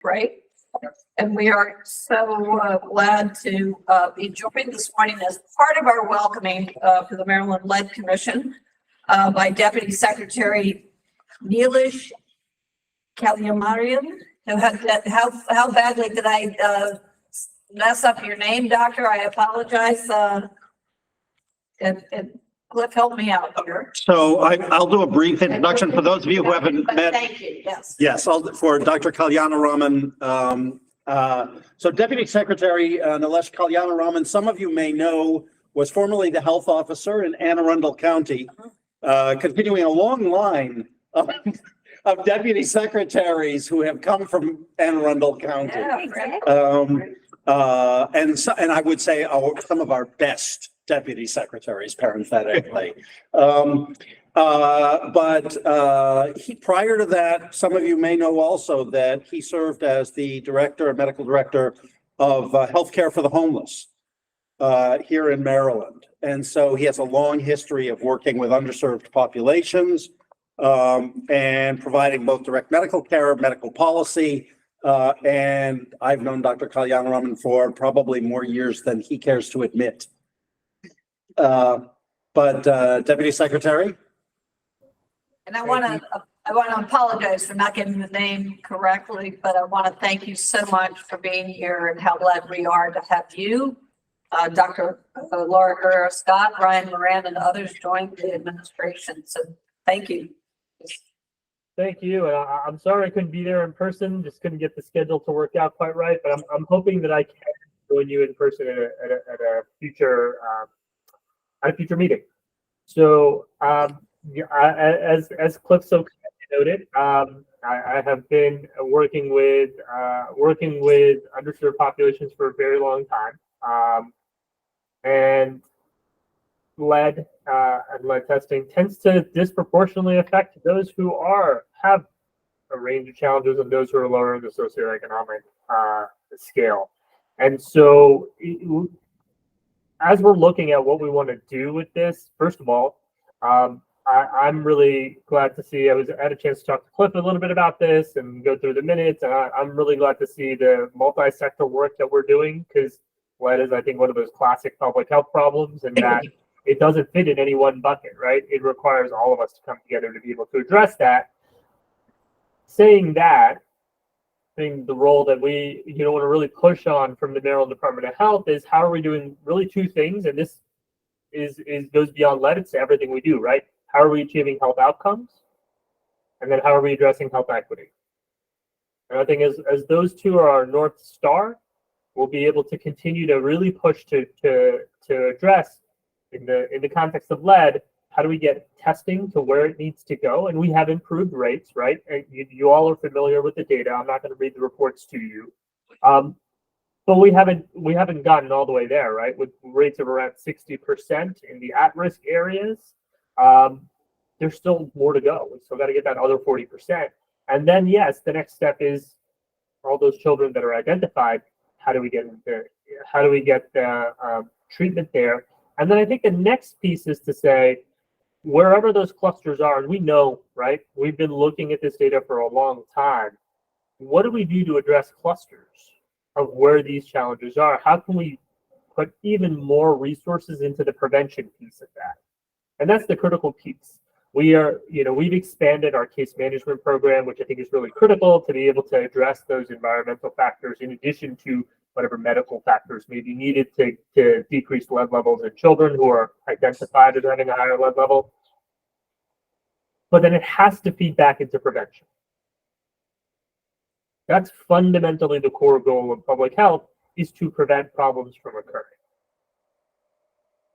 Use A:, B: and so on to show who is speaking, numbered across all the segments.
A: right? And we are so glad to be joined this morning as part of our welcoming for the Maryland Lead Commission by Deputy Secretary Neelish Kalyamarian. How badly did I mess up your name, Doctor? I apologize. And Cliff, help me out here.
B: So I'll do a brief introduction for those of you who haven't met.
A: Thank you. Yes.
B: Yes, for Dr. Kalyanaraman. So Deputy Secretary Nilesh Kalyanaraman, some of you may know, was formerly the health officer in Anne Arundel County, continuing a long line of deputy secretaries who have come from Anne Arundel County.
A: Yeah, exactly.
B: And I would say some of our best deputy secretaries, parenthetically. But prior to that, some of you may know also that he served as the medical director of healthcare for the homeless here in Maryland. And so he has a long history of working with underserved populations and providing both direct medical care, medical policy. And I've known Dr. Kalyanaraman for probably more years than he cares to admit. But Deputy Secretary?
A: And I want to apologize for not getting the name correctly, but I want to thank you so much for being here and how glad we are to have you, Dr. Laura Herrera Scott, Ryan Moran, and others join the administration. So thank you.
C: Thank you. And I'm sorry I couldn't be there in person. Just couldn't get the schedule to work out quite right. But I'm hoping that I can join you in person at a future meeting. So as Cliff so noted, I have been working with underserved populations for a very long time, and lead and lead testing tends to disproportionately affect those who have a range of challenges and those who are lower in the socioeconomic scale. And so as we're looking at what we want to do with this, first of all, I'm really glad to see, I had a chance to talk to Cliff a little bit about this and go through the minutes. And I'm really glad to see the multi-sector work that we're doing, because lead is, I think, one of those classic public health problems, and that it doesn't fit in any one bucket, right? It requires all of us to come together to be able to address that. Saying that, I think the role that we want to really push on from the Maryland Department of Health is how are we doing really two things, and this goes beyond lead. It's everything we do, right? How are we achieving health outcomes? And then how are we addressing health equity? And I think as those two are our North Star, we'll be able to continue to really push to address in the context of lead, how do we get testing to where it needs to go? And we have improved rates, right? And you all are familiar with the data. I'm not going to read the reports to you. But we haven't gotten all the way there, right? With rates of around 60% in the at-risk areas, there's still more to go. We still got to get that other 40%. And then, yes, the next step is for all those children that are identified, how do we get the treatment there? And then I think the next piece is to say, wherever those clusters are, and we know, right? We've been looking at this data for a long time. What do we do to address clusters of where these challenges are? How can we put even more resources into the prevention piece of that? And that's the critical piece. We've expanded our case management program, which I think is really critical to be able to address those environmental factors in addition to whatever medical factors may be needed to decrease lead levels in children who are identified as having a higher lead level. But then it has to feed back into prevention. That's fundamentally the core goal of public health, is to prevent problems from occurring.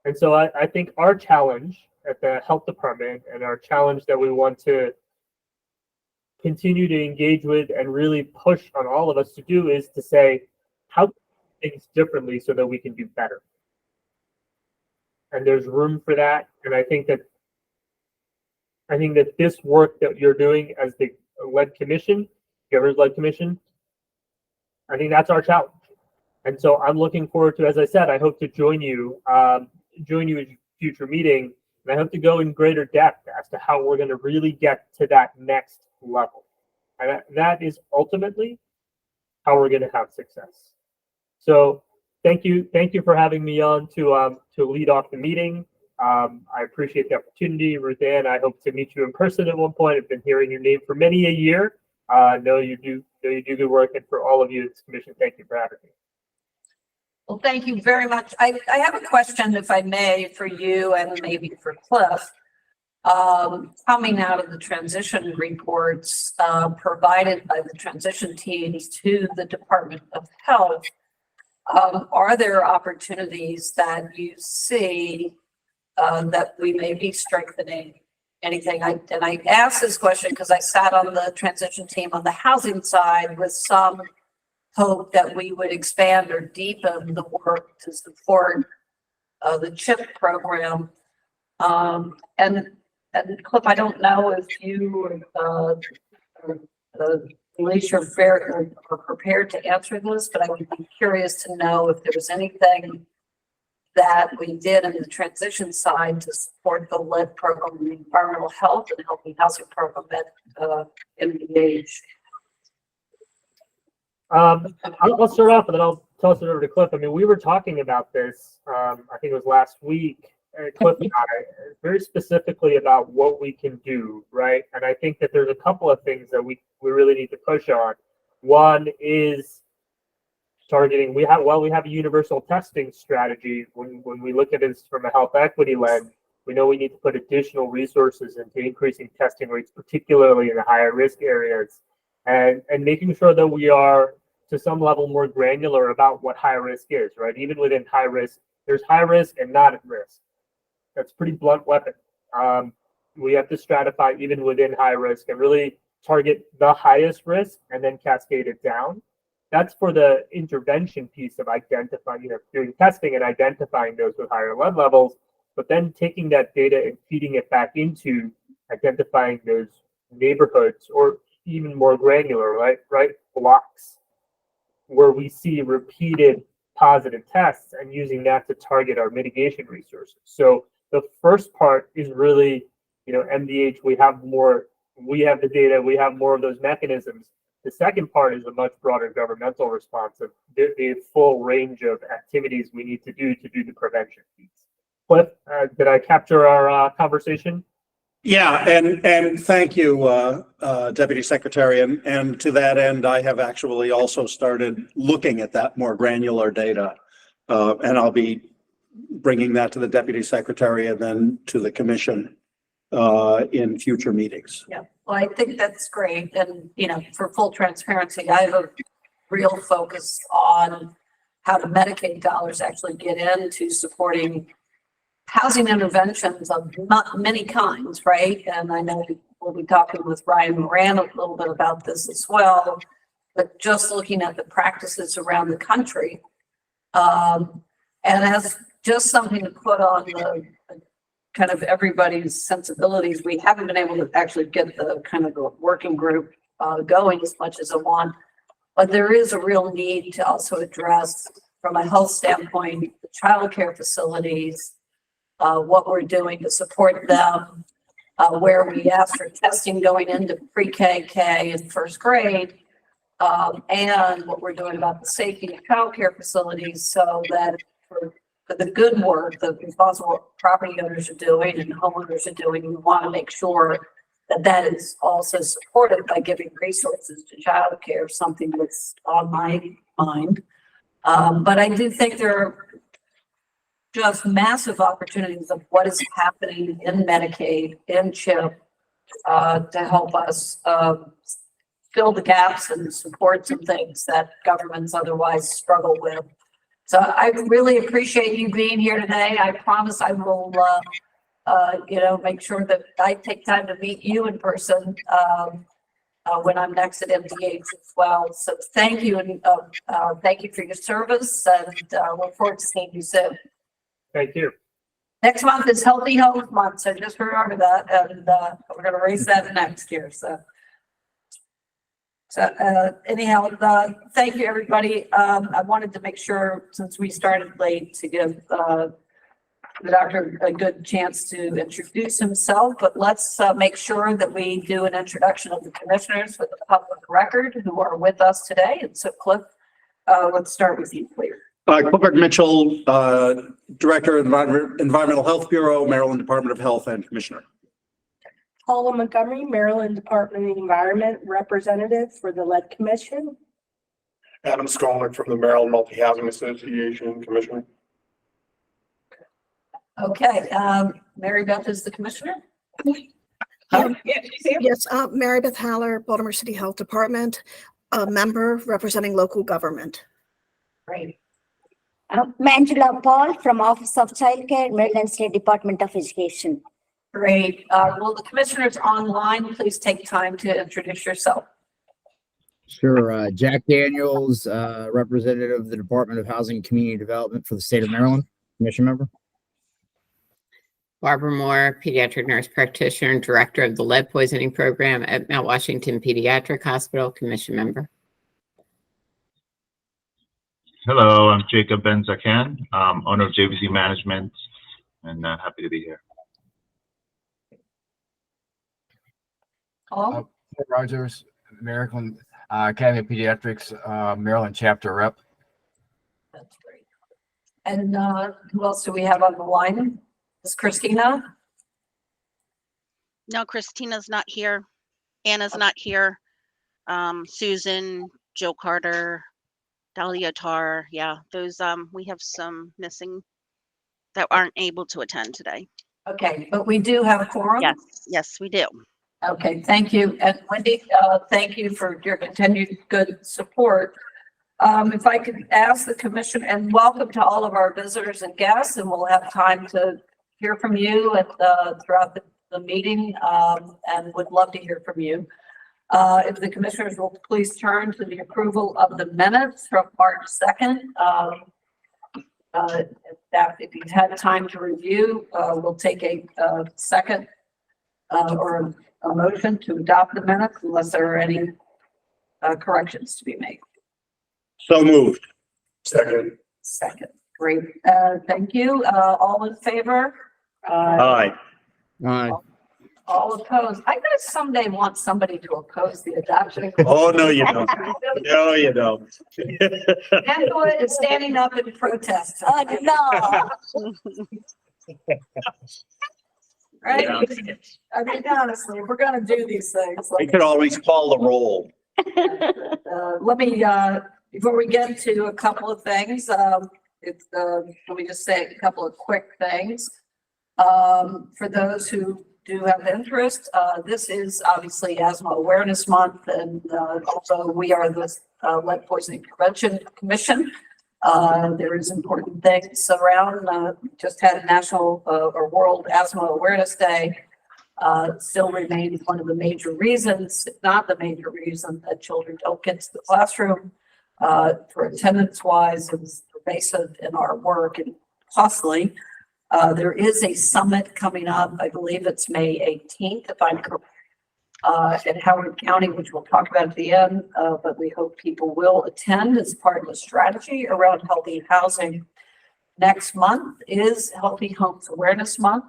C: And so I think our challenge at the health department, and our challenge that we want to continue to engage with and really push on all of us to do, is to say, how can we do things differently so that we can do better? And there's room for that. And I think that this work that you're doing as the lead commission, Governor's Lead Commission, I think that's our challenge. And so I'm looking forward to, as I said, I hope to join you in a future meeting, and I hope to go in greater depth as to how we're going to really get to that next level. And that is ultimately how we're going to have success. So thank you for having me on to lead off the meeting. I appreciate the opportunity, Ruth Ann. I hope to meet you in person at one point. I've been hearing your name for many a year. Know you do good work, and for all of you at this commission, thank you for having me.
A: Well, thank you very much. I have a question, if I may, for you and maybe for Cliff. Coming out of the transition reports provided by the transition teams to the Department of Health, are there opportunities that you see that we may be strengthening anything? I asked this question because I sat on the transition team on the housing side with some hope that we would expand or deepen the work to support the CHIP program. And Cliff, I don't know if you Alicia are prepared to answer this, but I would be curious to know if there was anything that we did in the transition side to support the lead program, the environmental health and healthy housing program at MDH.
C: I'll start off and then I'll toss it over to Cliff. I mean, we were talking about this, I think it was last week, Cliff and I, very specifically about what we can do, right? And I think that there's a couple of things that we really need to push on. One is targeting. We have a universal testing strategy. When we look at this from a health equity lens, we know we need to put additional resources into increasing testing rates, particularly in the higher risk areas, and making sure that we are to some level more granular about what high risk is, right? Even within high risk, there's high risk and not at risk. That's a pretty blunt weapon. We have to stratify even within high risk and really target the highest risk and then cascade it down. That's for the intervention piece of identifying, doing testing and identifying those with higher lead levels, but then taking that data and feeding it back into identifying those neighborhoods or even more granular, right? Blocks where we see repeated positive tests and using that to target our mitigation resources. So the first part is really, MDH, we have the data, we have more of those mechanisms. The second part is a much broader governmental response of the full range of activities we need to do the prevention piece. Cliff, did I capture our conversation?
B: Yeah, and thank you, Deputy Secretary. And to that end, I have actually also started looking at that more granular data, and I'll be bringing that to the Deputy Secretary and then to the Commission in future meetings.
A: Yeah, well, I think that's great. And, for full transparency, I have a real focus on how the Medicaid dollars actually get into supporting housing interventions of many kinds, right? And I know we'll be talking with Ryan Moran a little bit about this as well, but just looking at the practices around the country, and as just something to put on the kind of everybody's sensibilities, we haven't been able to actually get the kind of the working group going as much as I want, but there is a real need to also address from a health standpoint, the childcare facilities, what we're doing to support them, where we ask for testing going into pre-K, K, and first grade, and what we're doing about the safety of childcare facilities so that for the good work that responsible property owners are doing and homeowners are doing, we want to make sure that that is also supported by giving resources to childcare, something that's on my mind. But I do think there are just massive opportunities of what is happening in Medicaid, in CHIP, to help us fill the gaps and support some things that governments otherwise struggle with. So I really appreciate you being here today. I promise I will, make sure that I take time to meet you in person when I'm next at MDH as well. So thank you, and thank you for your service, and look forward to seeing you soon.
C: Thank you.
A: Next month is Healthy Homes Month, so just remember that, and we're going to raise that next year. So anyhow, thank you, everybody. I wanted to make sure, since we started late, to give the doctor a good chance to introduce himself, but let's make sure that we do an introduction of the commissioners for the public record who are with us today. And so Cliff, let's start with you, please.
B: Clifford Mitchell, Director of Environmental Health Bureau, Maryland Department of Health, and Commissioner.
D: Paula Montgomery, Maryland Department of the Environment, representative for the Lead Commission.
E: Adam Skolnick from the Maryland Multi-Housing Association, Commissioner.
A: Okay, Mary Beth is the commissioner.
F: Yes, Mary Beth Haller, Baltimore City Health Department, a member representing local government.
A: Great.
G: Mangela Paul from Office of Child Care, Maryland State Department of Education.
A: Great. Will the commissioners online please take time to introduce yourself?
H: Sure. Jack Daniels, representative of the Department of Housing and Community Development for the state of Maryland, commission member.
I: Barbara Moore, pediatric nurse practitioner and director of the lead poisoning program at Mount Washington Pediatric Hospital, commission member.
J: Hello, I'm Jacob Ben-Zakan, owner of JVC Management, and happy to be here.
A: Paul?
K: Rogers, American Academy of Pediatrics, Maryland chapter rep.
A: That's great. And who else do we have on the line? Is Christina?
L: No, Christina's not here. Anna's not here. Susan, Joe Carter, Dahlia Tar. Yeah, those we have some missing that aren't able to attend today.
A: Okay, but we do have a quorum?
L: Yes, we do.
A: Okay, thank you. And Wendy, thank you for your continued good support. If I could ask the commission, and welcome to all of our visitors and guests, and we'll have time to hear from you at throughout the meeting, and would love to hear from you. If the commissioners will please turn to the approval of the minutes from March 2nd. If you've had time to review, we'll take a second or a motion to adopt the minutes unless there are any corrections to be made.
B: So moved.
E: Second.
A: Second, great. Thank you. All in favor?
B: Aye.
A: All opposed. I'm gonna someday want somebody to oppose the adoption.
B: Oh, no, you don't. No, you don't.
A: Angela is standing up in protest.
G: No.
A: Right? I mean, honestly, we're gonna do these things.
B: We could always call the roll.
A: Let me, before we get to a couple of things, let me just say a couple of quick things. For those who do have interest, this is obviously Asthma Awareness Month, and also we are the Lead Poisoning Prevention Commission. There is important things around. Just had a National or World Asthma Awareness Day. Still remains one of the major reasons, if not the major reason, that children don't get to the classroom. For attendance wise, it was pervasive in our work and costly. There is a summit coming up. I believe it's May 18th, if I'm correct, at Howard County, which we'll talk about at the end, but we hope people will attend as part of a strategy around healthy housing. Next month is Healthy Homes Awareness Month.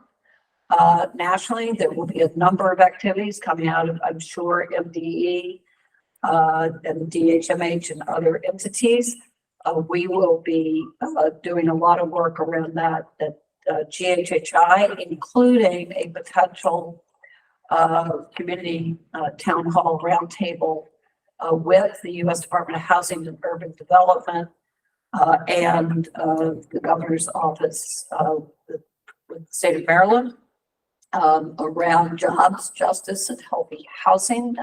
A: Nationally, there will be a number of activities coming out of, I'm sure, MDE and DHMH and other entities. We will be doing a lot of work around that at GHHI, including a potential community town hall roundtable with the U.S. Department of Housing and Urban Development and the governor's office with the state of Maryland around jobs, justice, and healthy housing,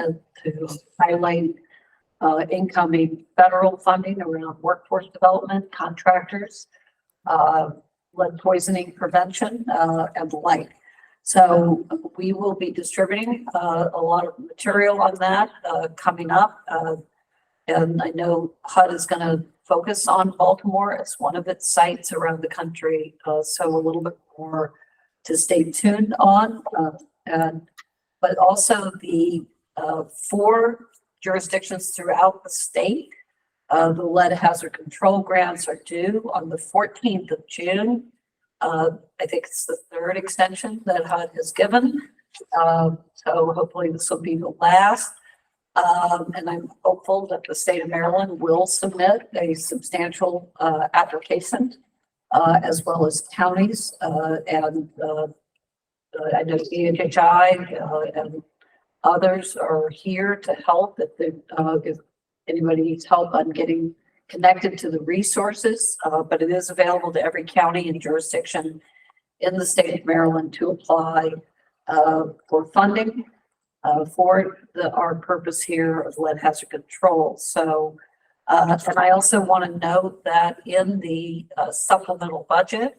A: to highlight incoming federal funding around workforce development, contractors, lead poisoning prevention, and the like. So we will be distributing a lot of material on that coming up. And I know HUD is going to focus on Baltimore as one of its sites around the country. So a little bit more to stay tuned on. But also the 4 jurisdictions throughout the state, the lead hazard control grants are due on the 14th of June. I think it's the third extension that HUD has given. So hopefully this will be the last. And I'm hopeful that the state of Maryland will submit a substantial application, as well as counties. And I know DHHI and others are here to help if anybody needs help on getting connected to the resources, but it is available to every county and jurisdiction in the state of Maryland to apply for funding for our purpose here of lead hazard control. So, and I also want to note that in the supplemental budget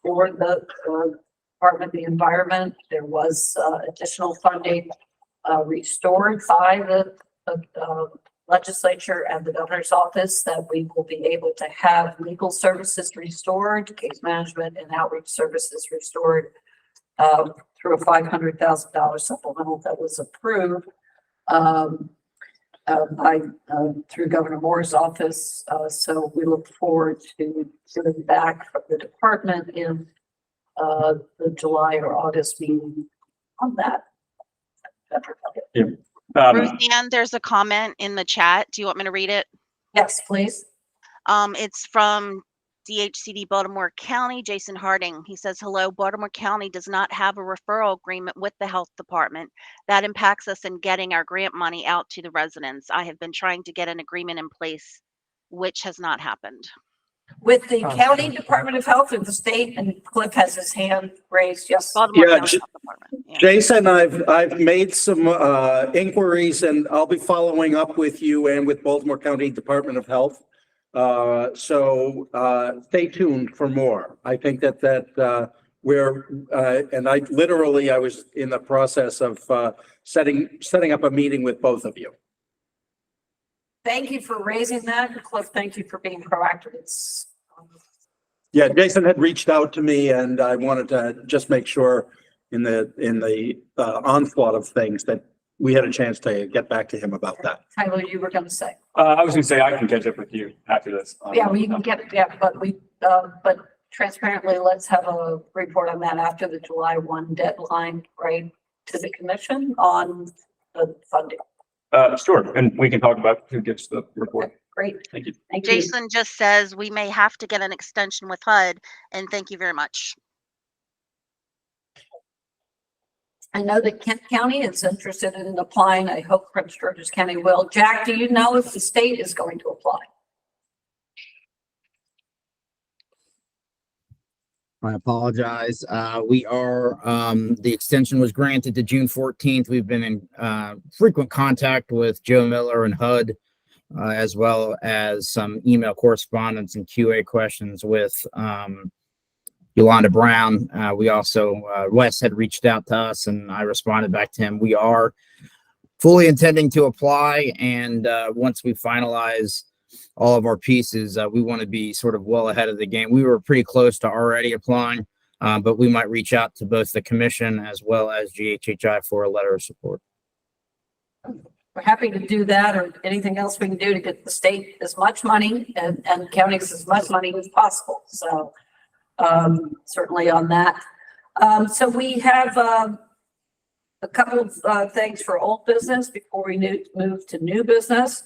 A: for the Department of the Environment, there was additional funding restored by the legislature and the governor's office that we will be able to have legal services restored, case management and outreach services restored through a $500,000 supplemental that was approved through Governor Moore's office. So we look forward to getting back from the department in the July or August meeting on that.
L: Ruth Ann, there's a comment in the chat. Do you want me to read it?
A: Yes, please.
L: It's from DHCD Baltimore County, Jason Harding. He says, hello, Baltimore County does not have a referral agreement with the health department. That impacts us in getting our grant money out to the residents. I have been trying to get an agreement in place, which has not happened.
A: With the county Department of Health or the state, and Cliff has his hand raised. Yes.
L: Baltimore
B: Yeah,
L: County Health Department. Yeah.
B: Jason, I've made some inquiries, and I'll be following up with you and with Baltimore County Department of Health. So stay tuned for more. I think that we're and I was in the process of setting up a meeting with both of you.
A: Thank you for raising that. Cliff, thank you for being proactive. It's
B: Yeah, Jason had reached out to me, and I wanted to just make sure in the onslaught of things that we had a chance to get back to him about that.
A: Tyler, you were going to say.
M: I was going to say I can catch up with you after this.
A: Yeah, well, you can get, but transparently, let's have a report on that after the July 1 deadline, right, to the commission on the funding.
M: Sure, and we can talk about who gets the report.
A: Great.
M: Thank you.
A: Thank you.
L: Jason just says we may have to get an extension with HUD, and thank you very much.
A: I know that Kent County is interested in applying. I hope Prince George's County will. Jack, do you know if the state is going to apply?
H: I apologize. We are, the extension was granted to June 14th. We've been in frequent contact with Joe Miller and HUD, as well as some email correspondence and QA questions with Yolanda Brown. We also, Wes had reached out to us and I responded back to him. We are fully intending to apply, and once we finalize all of our pieces, we want to be sort of well ahead of the game. We were pretty close to already applying, but we might reach out to both the commission as well as GHHI for a letter of support.
A: We're happy to do that, or anything else we can do to get the state as much money and counties as much money as possible. So certainly on that. So we have a couple of things for old business before we move to new business.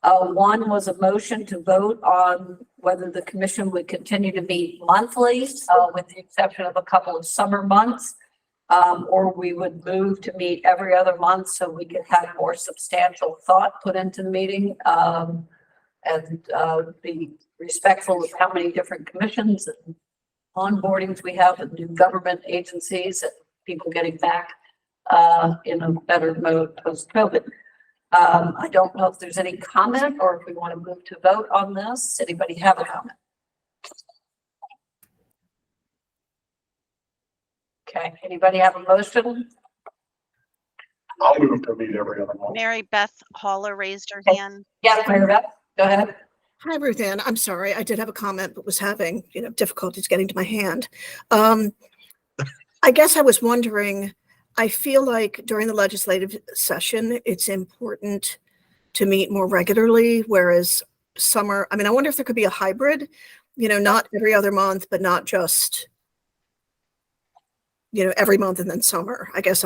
A: One was a motion to vote on whether the commission would continue to meet monthly, with the exception of a couple of summer months, or we would move to meet every other month so we could have more substantial thought put into the meeting, and be respectful of how many different commissions and onboardings we have with new government agencies and people getting back in a better mode post-COVID. I don't know if there's any comment or if we want to move to vote on this. Anybody have a comment? Okay, anybody have a motion?
E: I'll move to meet every other month.
L: Mary Beth Haller raised her hand.
A: Yeah, Mary Beth, go ahead.
F: Hi, Ruth Ann. I'm sorry. I did have a comment, but was having, difficulties getting to my hand. I guess I was wondering, I feel like during the legislative session, it's important to meet more regularly, whereas summer, I wonder if there could be a hybrid not every other month, but not just, every month and then summer. I guess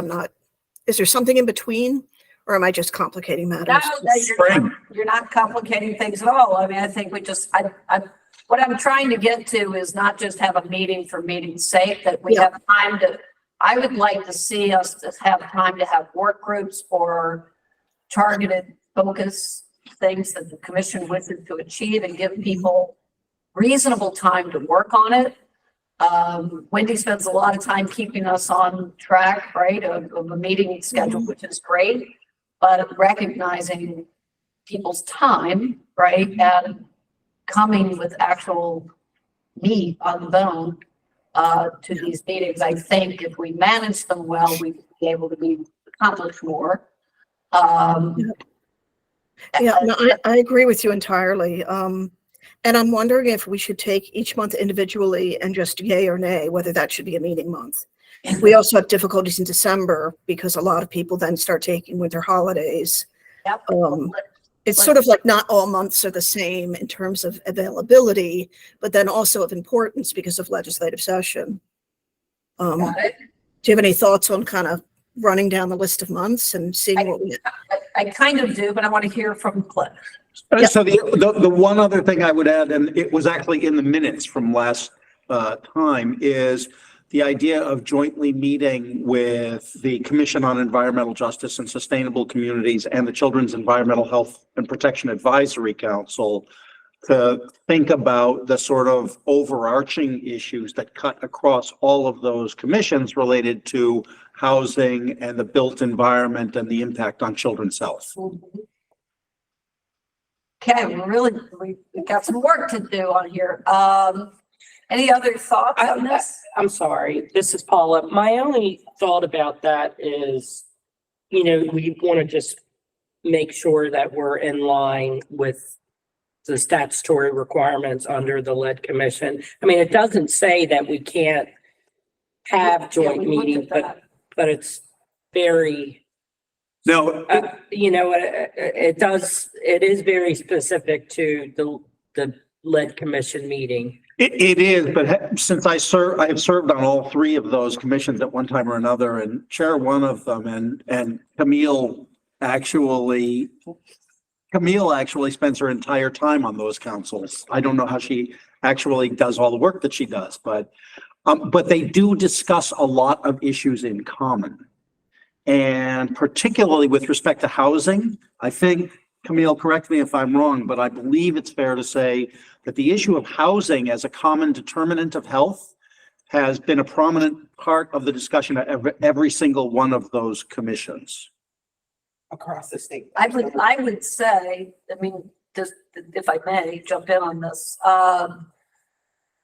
F: is there something in between, or am I just complicating matters?
A: No, you're not complicating things at all. I mean, I think what I'm trying to get to is not just have a meeting for meeting's sake, that we have time to, I would like to see us to have time to have work groups or targeted focus things that the commission wishes to achieve and give people reasonable time to work on it. Wendy spends a lot of time keeping us on track, right, of a meeting schedule, which is great, but recognizing people's time, right, and coming with actual meat on the bone to these meetings. I think if we manage them well, we can be able to accomplish more.
F: I agree with you entirely. And I'm wondering if we should take each month individually and just yay or nay, whether that should be a meeting month. We also have difficulties in December because a lot of people then start taking winter holidays.
A: Yep.
F: It's sort of like not all months are the same in terms of availability, but then also of importance because of legislative session. Do you have any thoughts on kind of running down the list of months and seeing what we...
A: I kind of do, but I want to hear from Cliff.
B: So the one other thing I would add, and it was actually in the minutes from last time, is the idea of jointly meeting with the Commission on Environmental Justice and Sustainable Communities and the Children's Environmental Health and Protection Advisory Council to think about the sort of overarching issues that cut across all of those commissions related to housing and the built environment and the impact on children's health.
A: Okay, we've got some work to do on here. Any other thoughts on this?
N: I'm sorry, this is Paula. My only thought about that is, we want to just make sure that we're in line with the statutory requirements under the lead commission. I mean, it doesn't say that we can't have joint meetings, but it's very,
B: No,
N: it is very specific to the lead commission meeting.
B: It is, but since I have served on all three of those commissions at one time or another and chair one of them, and Camille actually spends her entire time on those councils. I don't know how she actually does all the work that she does, but they do discuss a lot of issues in common. And particularly with respect to housing, I think, Camille, correct me if I'm wrong, but I believe it's fair to say that the issue of housing as a common determinant of health has been a prominent part of the discussion at every single one of those commissions.
N: Across the state.
A: I would say, just if I may jump in on this,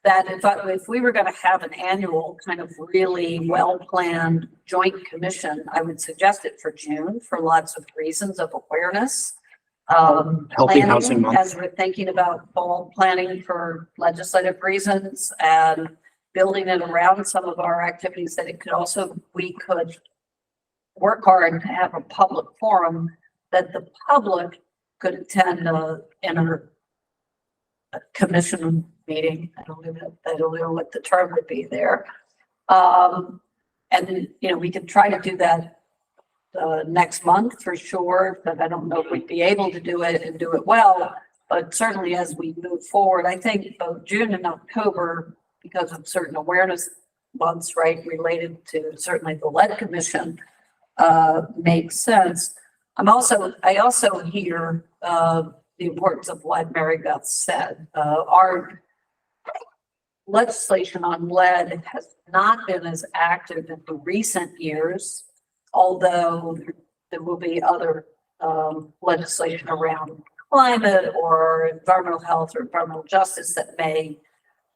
A: that if we were going to have an annual kind of really well-planned joint commission, I would suggest it for June for lots of reasons of awareness.
B: Healthy housing month.
A: As we're thinking about fall planning for legislative reasons and building it around some of our activities, that we could work hard to have a public forum that the public could attend in a commission meeting. I don't know what the term would be there. And we could try to do that next month for sure, but I don't know if we'd be able to do it and do it well. But certainly as we move forward, I think both June and October, because of certain awareness months, right, related to certainly the lead commission, makes sense. I also hear the importance of what Mary Beth said. Our legislation on lead has not been as active in the recent years, although there will be other legislation around climate or environmental health or environmental justice that may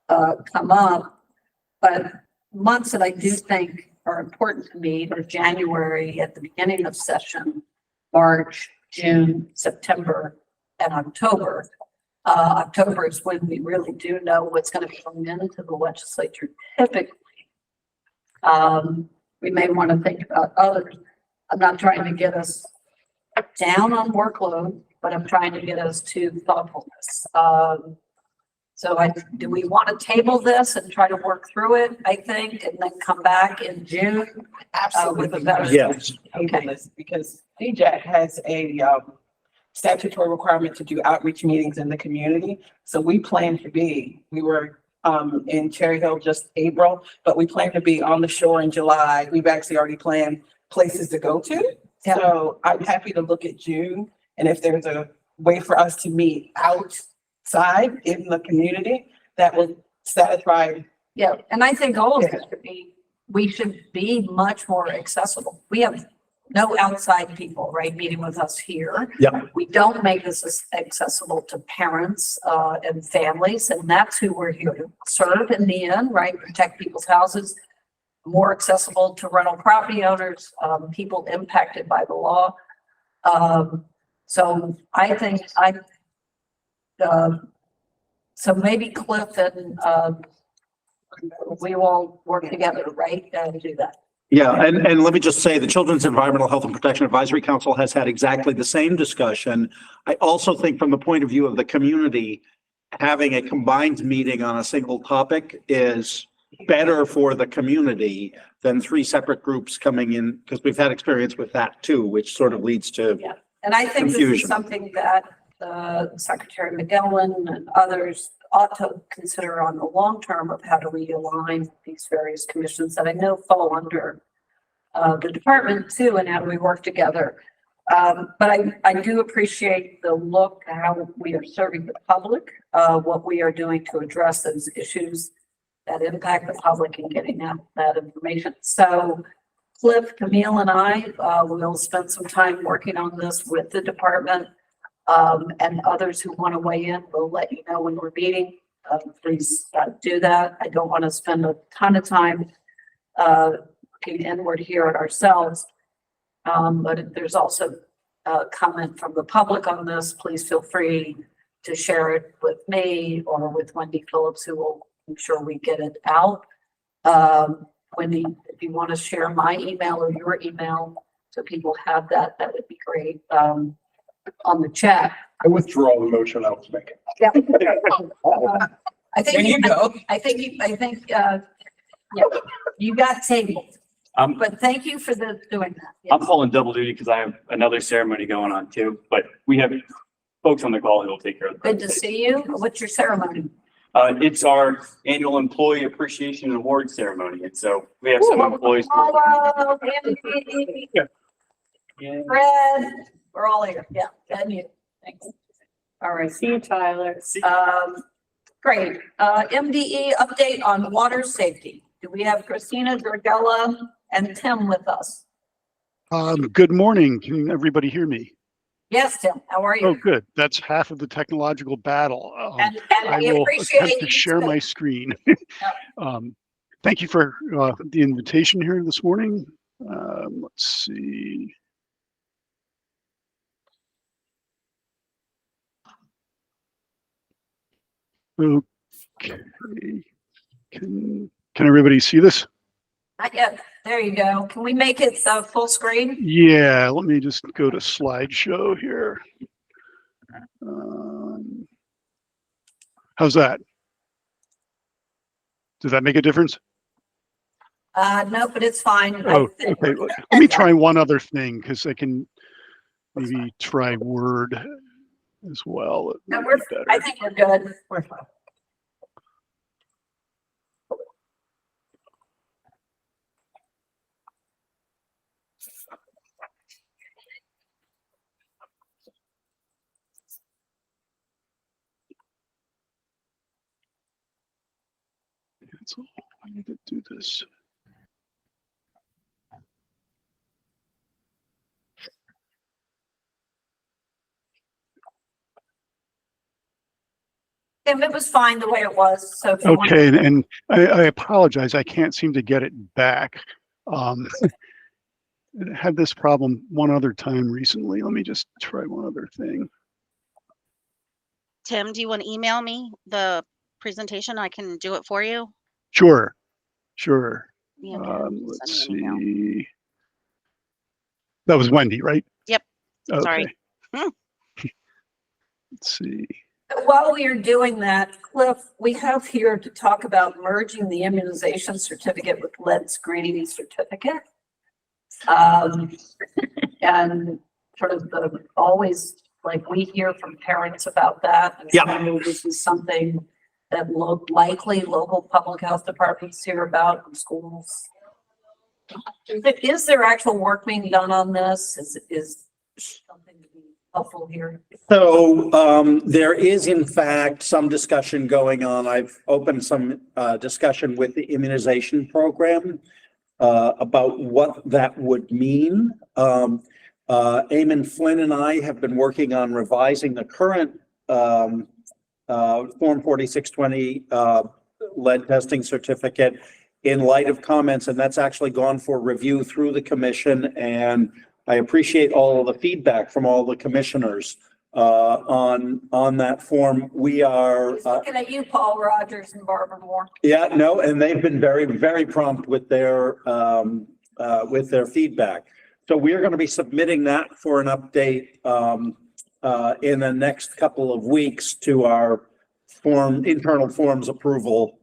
A: come up. But months that I do think are important to me are January at the beginning of session, March, June, September, and October. October is when we really do know what's going to come into the legislature typically. We may want to think about others. I'm not trying to get us down on workload, but I'm trying to get us to thoughtfulness. So do we want to table this and try to work through it, I think, and then come back in June? With a better.
B: Yes.
A: Okay.
O: Because DJAC has a statutory requirement to do outreach meetings in the community. So we were in Cherry Hill just April, but we plan to be on the shore in July. We've actually already planned places to go to.
A: Yeah.
O: So I'm happy to look at June, and if there's a way for us to meet outside in the community, that will satisfy.
A: Yeah, and I think all of us we should be much more accessible. We have no outside people, right, meeting with us here.
B: Yeah.
A: We don't make this as accessible to parents and families, and that's who we're here to serve in the end, right? Protect people's houses, more accessible to rental property owners, people impacted by the law. So I think so maybe Cliff and we will work together, right, to do that.
B: Yeah, and let me just say, the Children's Environmental Health and Protection Advisory Council has had exactly the same discussion. I also think from the point of view of the community, having a combined meeting on a single topic is better for the community than three separate groups coming in, because we've had experience with that too, which sort of leads to
A: Yeah, and I think this is
B: confusion.
A: something that Secretary McGowan and others ought to consider on the long term of how do we align these various commissions that I know fall under the department too, and how do we work together. But I do appreciate the look at how we are serving the public, what we are doing to address those issues that impact the public and getting that information. So Cliff, Camille, and I will spend some time working on this with the department. And others who want to weigh in, we'll let you know when we're meeting. Please do that. I don't want to spend a ton of time looking inward here at ourselves. But if there's also a comment from the public on this, please feel free to share it with me or with Wendy Phillips, who will make sure we get it out. Wendy, if you want to share my email or your email so people have that, that would be great. On the chat.
E: I withdraw the motion I was making.
A: Yeah. I think
O: There you go.
A: I think yeah, you got tabled. But thank you for doing that. Yes.
M: I'm calling double duty because I have another ceremony going on too, but we have folks on the call who will take care of it.
A: Good to see you. What's your ceremony?
M: It's our annual employee appreciation and award ceremony. And so we have some employees.
A: Hello, Andy. Fred, we're all here. Yeah, and you. Thanks. All right.
D: See you, Tyler.
A: Great. MDE update on water safety. Do we have Christina Dragella and Tim with us?
P: Good morning. Can everybody hear me?
A: Yes, Tim. How are you?
P: Oh, good. That's half of the technological battle.
A: And
P: I
A: we
P: will
A: appreciate
P: attempt to
A: you
P: share
A: too.
P: my screen. Thank you for the invitation here this morning. Let's see. Okay. Can everybody see this?
A: Not yet. There you go. Can we make it full screen?
P: Yeah, let me just go to slideshow here. How's that? Does that make a difference?
A: No, but it's fine.
P: Oh, okay. Let me try one other thing because I can maybe try Word as well. It
A: No,
P: might
A: we're,
P: be better.
A: I think we're good. We're fine.
P: So I need to do this.
A: Tim, it was fine the way it was. So if you want-
P: Okay, and I apologize. I can't seem to get it back. I had this problem one other time recently. Let me just try one other thing.
L: Tim, do you want to email me the presentation? I can do it for you.
P: Sure, sure.
L: Yeah, man.
P: Let's
L: Send me an email.
P: see. That was Wendy, right?
L: Yep. Sorry.
P: Okay. Let's see.
A: while we are doing that, Cliff, we have here to talk about merging the immunization certificate with lead screening certificate. And sort of the, always, like, we hear from parents about that. And
B: Yeah.
A: I know this is something that likely local public health departments hear about in schools. Is there actual work being done on this? Is something to be helpful here?
B: So there is in fact some discussion going on. I've opened some discussion with the immunization program about what that would mean. Eamon Flynn and I have been working on revising the current Form 4620 lead testing certificate in light of comments, and that's actually gone for review through the commission. And I appreciate all of the feedback from all the commissioners on that form. We are
A: Looking at you, Paul Rogers and Barbara Moore.
B: yeah, no, and they've been very, very prompt with their feedback. So we're going to be submitting that for an update in the next couple of weeks to our internal forms approval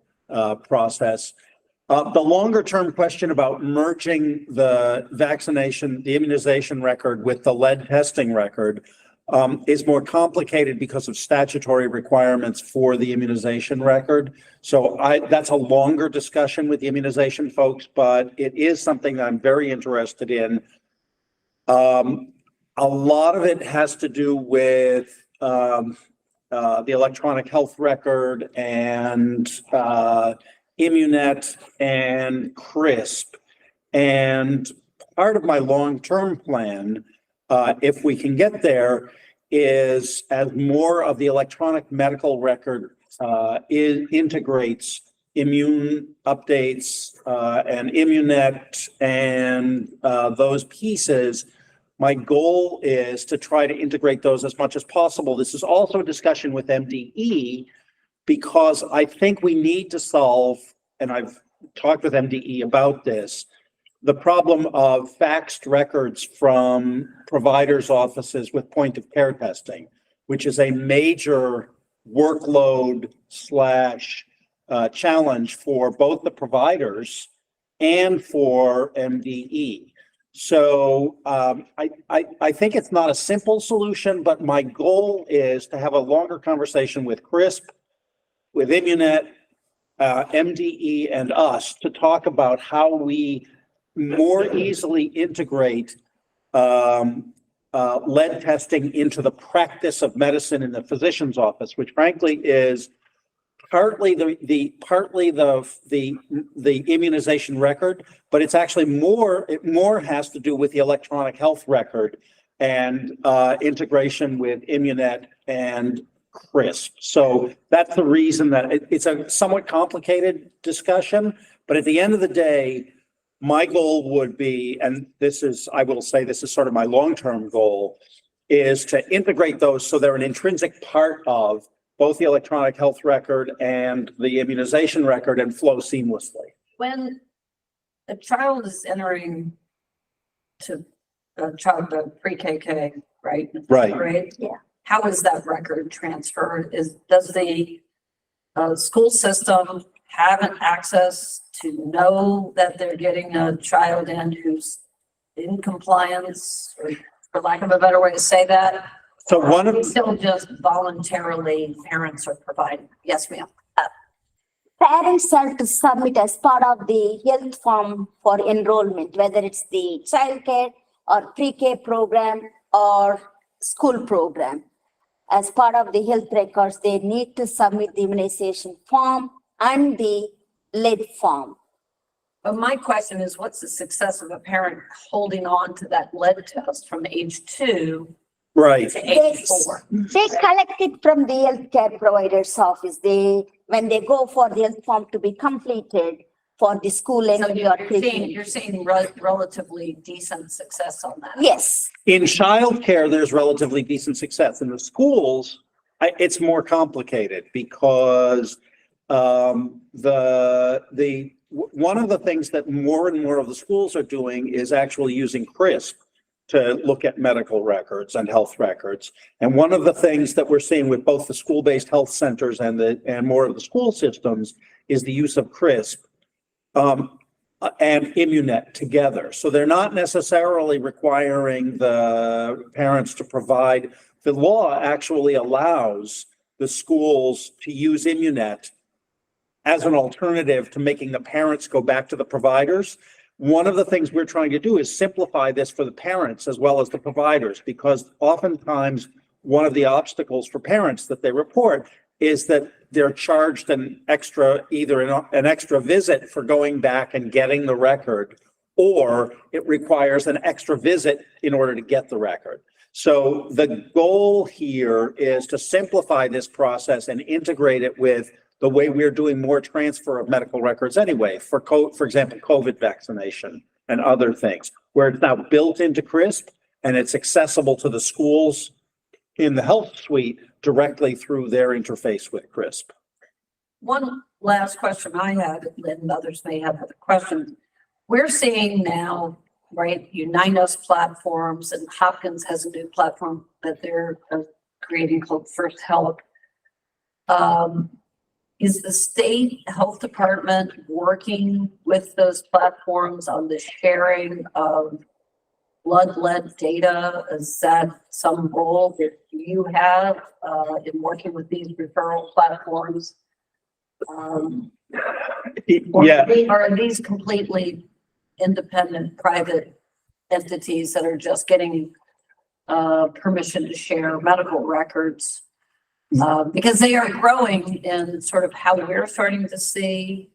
B: process. The longer term question about merging the immunization record with the lead testing record is more complicated because of statutory requirements for the immunization record. So that's a longer discussion with the immunization folks, but it is something that I'm very interested in. A lot of it has to do with the electronic health record and Immunet and CRISP. And part of my long-term plan, if we can get there, is as more of the electronic medical record integrates immune updates and Immunet and those pieces, my goal is to try to integrate those as much as possible. This is also a discussion with MDE because I think we need to solve, and I've talked with MDE about this, the problem of faxed records from providers' offices with point of care testing, which is a major workload / challenge for both the providers and for MDE. So I think it's not a simple solution, but my goal is to have a longer conversation with CRISP, with Immunet, MDE, and us to talk about how we more easily integrate lead testing into the practice of medicine in the physician's office, which frankly is partly the immunization record, but it's actually more has to do with the electronic health record and integration with Immunet and CRISP. So that's the reason that it's a somewhat complicated discussion, but at the end of the day, my goal would be, and this is, I will say this is sort of my long-term goal, is to integrate those so they're an intrinsic part of both the electronic health record and the immunization record and flow seamlessly.
A: When a child is entering to pre-KK, right?
B: Right.
A: Right. Yeah. How is that record transferred? Does the school system have an access to know that they're getting a child in who's in compliance, or for lack of a better way to say that?
B: So one of
A: still just voluntarily parents are providing. Yes, ma'am.
G: Parents have to submit as part of the health form for enrollment, whether it's the childcare or pre-K program or school program. As part of the health records, they need to submit the immunization form and the lead form.
A: But my question is, what's the success of a parent holding on to that lead test from age 2
B: right
A: to age 4?
G: They collect it from the healthcare provider's office. When they go for the health form to be completed for the school and
A: So you're seeing relatively decent success on that.
G: Yes.
B: in childcare, there's relatively decent success. In the schools, it's more complicated because one of the things that more and more of the schools are doing is actually using CRISP to look at medical records and health records. And one of the things that we're seeing with both the school-based health centers and more of the school systems is the use of CRISP and Immunet together. So they're not necessarily requiring the parents to provide. The law actually allows the schools to use Immunet as an alternative to making the parents go back to the providers. One of the things we're trying to do is simplify this for the parents as well as the providers, because oftentimes one of the obstacles for parents that they report is that they're charged an extra visit for going back and getting the record, or it requires an extra visit in order to get the record. So the goal here is to simplify this process and integrate it with the way we're doing more transfer of medical records anyway, for example, COVID vaccination and other things, where it's now built into CRISP and it's accessible to the schools in the health suite directly through their interface with CRISP.
A: One last question I had, and others may have other questions. We're seeing now, right, Unite Us platforms, and Hopkins has a new platform that they're creating called First Help. Is the state health department working with those platforms on the sharing of blood-led data? Is that some role that you have in working with these referral platforms?
B: Yeah.
A: Or are these completely independent private entities that are just getting permission to share medical records? Because they are growing in sort of how we're starting to see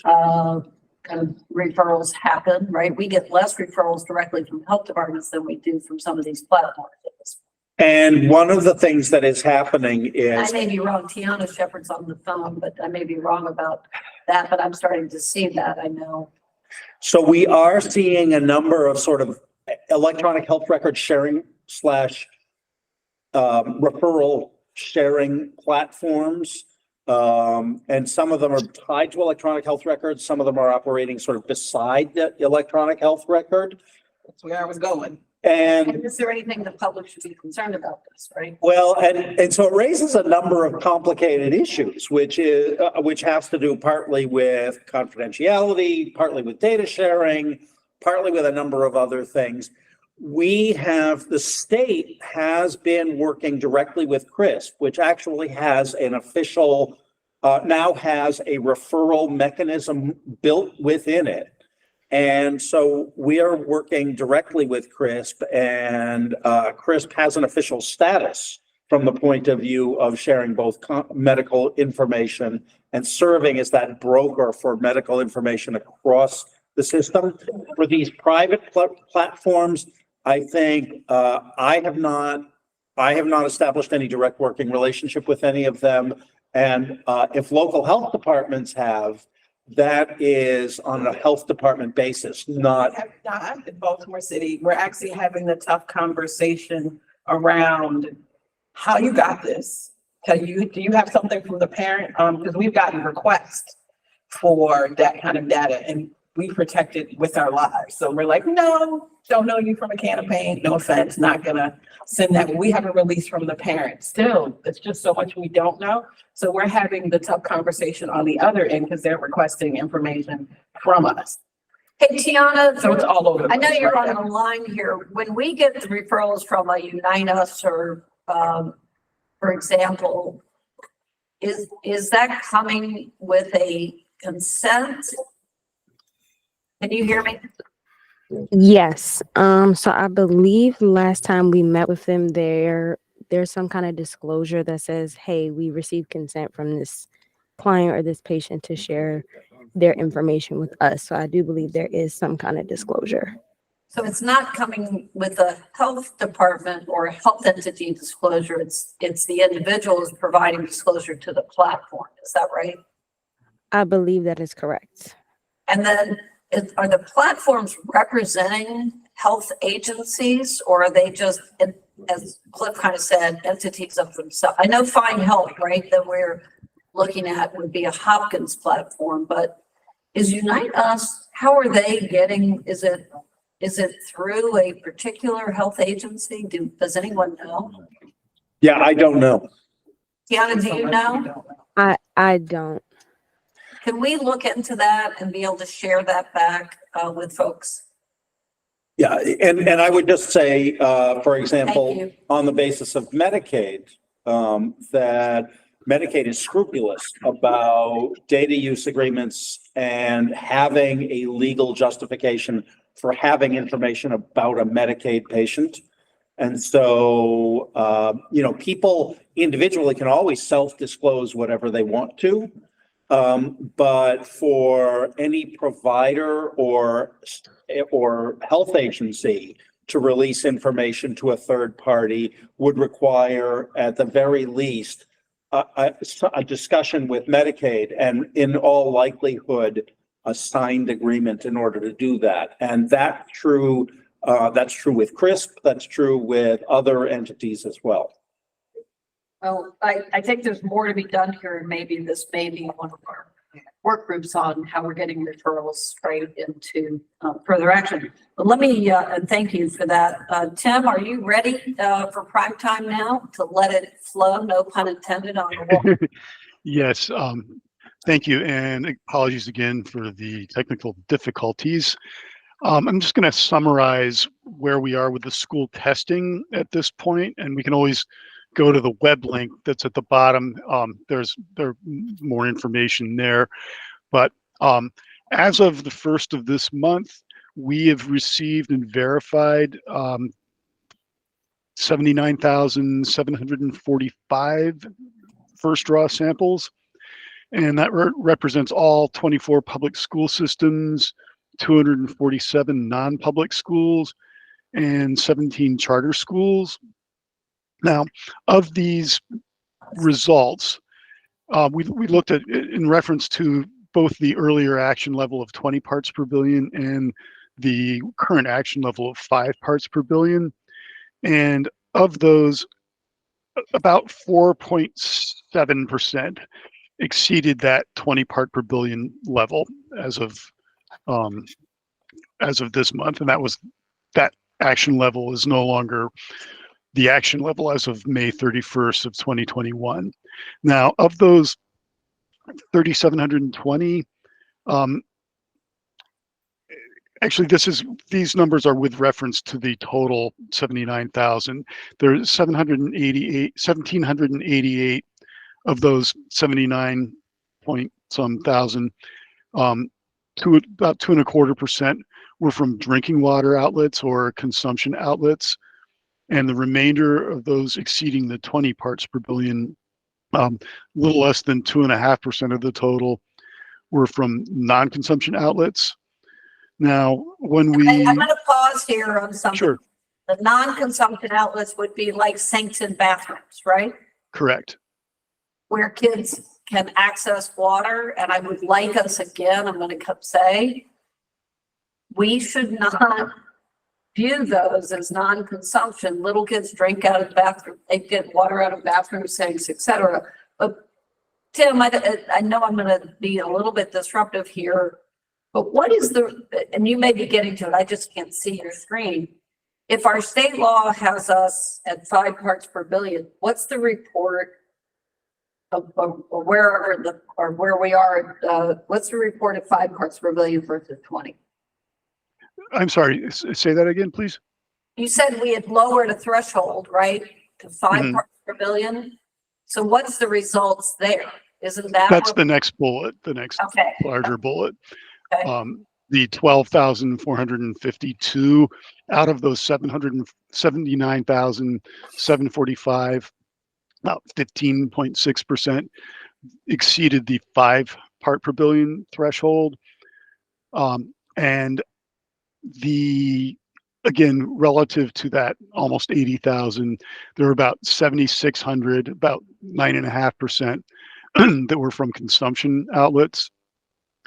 A: kind of referrals happen, right? We get less referrals directly from health departments than we do from some of these platforms.
B: And one of the things that is happening is,
A: I may be wrong, Tiana Shepherd's on the phone, but I may be wrong about that, but I'm starting to see that, I know.
B: so we are seeing a number of sort of electronic health record sharing / referral sharing platforms. And some of them are tied to electronic health records. Some of them are operating sort of beside the electronic health record.
O: That's where I was going.
A: And is there anything the public should be concerned about this, right?
B: Well, and so it raises a number of complicated issues, which has to do partly with confidentiality, partly with data sharing, partly with a number of other things. The state has been working directly with CRISP, which actually has an official, now has a referral mechanism built within it. And so we are working directly with CRISP, and CRISP has an official status from the point of view of sharing both medical information and serving as that broker for medical information across the system. For these private platforms, I think I have not established any direct working relationship with any of them. And if local health departments have, that is on a health department basis, not.
O: I'm in Baltimore City. We're actually having the tough conversation around how you got this. Do you have something from the parent? Because we've gotten requests for that kind of data, and we protect it with our lives. So we're like, no, don't know you from a can of paint. No offense, not gonna send that. We have a release from the parent. Still, it's just so much we don't know. So we're having the tough conversation on the other end because they're requesting information from us.
A: Hey, Tiana.
O: So it's all over the
A: I know
O: place
A: you're
O: right
A: on
O: now.
A: the line here. When we get the referrals from a Unite Us or, for example, is that coming with a consent? Can you hear me?
Q: Yes. So I believe last time we met with them, there's some kind of disclosure that says, hey, we received consent from this client or this patient to share their information with us. So I do believe there is some kind of disclosure.
A: So it's not coming with a health department or a health entity disclosure. It's the individual is providing disclosure to the platform. Is that right?
Q: I believe that is correct.
A: And then are the platforms representing health agencies, or are they just, as Cliff kind of said, entities of themselves? I know Find Help, right, that we're looking at would be a Hopkins platform, but is Unite Us, how are they getting, is it Is it through a particular health agency? Does anyone know?
B: Yeah, I don't know.
A: Tiana, do you know?
Q: I don't.
A: Can we look into that and be able to share that back with folks?
B: Yeah, and I would just say, for example,
A: you.
B: on the basis of Medicaid, that Medicaid is scrupulous about data use agreements and having a legal justification for having information about a Medicaid patient. And so, people individually can always self-disclose whatever they want to. But for any provider or health agency to release information to a third party would require, at the very least, a discussion with Medicaid, and in all likelihood, a signed agreement in order to do that. And that's true with CRISP, that's true with other entities as well.
A: Well, I think there's more to be done here, and maybe this may be one of our work groups on how we're getting referrals straight into further action. But let me, and thank you for that. Tim, are you ready for prime time now to let it flow? No pun intended on the wall.
P: Yes, thank you, and apologies again for the technical difficulties. I'm just going to summarize where we are with the school testing at this point, and we can always go to the web link that's at the bottom. There's more information there, but as of the 1st of this month, we have received and verified 79,745 first draw samples, and that represents all 24 public school systems, 247 non-public schools, and 17 charter schools. Now, of these results, we looked at, in reference to both the earlier action level of 20 parts per billion and the current action level of 5 parts per billion. And of those, about 4.7% exceeded that 20 part per billion level as of this month. And that action level is no longer the action level as of May 31st of 2021. Now, of those 3,720, actually, these numbers are with reference to the total 79,000. There's 1,788 of those 79 point some thousand, about 2.25% were from drinking water outlets or consumption outlets. And the remainder of those exceeding the 20 parts per billion, a little less than 2.5% of the total, were from non-consumption outlets. Now, when we...
A: I'm going to pause here on something.
P: Sure.
A: The non-consumption outlets would be like sinks and bathrooms, right?
P: Correct.
A: Where kids can access water. And I would like us, again, I'm going to say, we should not view those as non-consumption. Little kids drink out of the bathroom, they get water out of bathroom sinks, etc. But Tim, I know I'm going to be a little bit disruptive here, but what is and you may be getting to it, I just can't see your screen. If our state law has us at 5 parts per billion, what's the report of where we are? What's the report of 5 parts per billion versus 20?
P: I'm sorry, say that again, please.
A: You said we had lowered a threshold, right, to 5 parts per billion. So what's the results there? Isn't that?
P: That's the next bullet, the next larger bullet.
A: Okay.
P: The 12,452 out of those 779,745, about 15.6% exceeded the 5 part per billion threshold. And again, relative to that almost 80,000, there were about 7,600, about 9.5% that were from consumption outlets,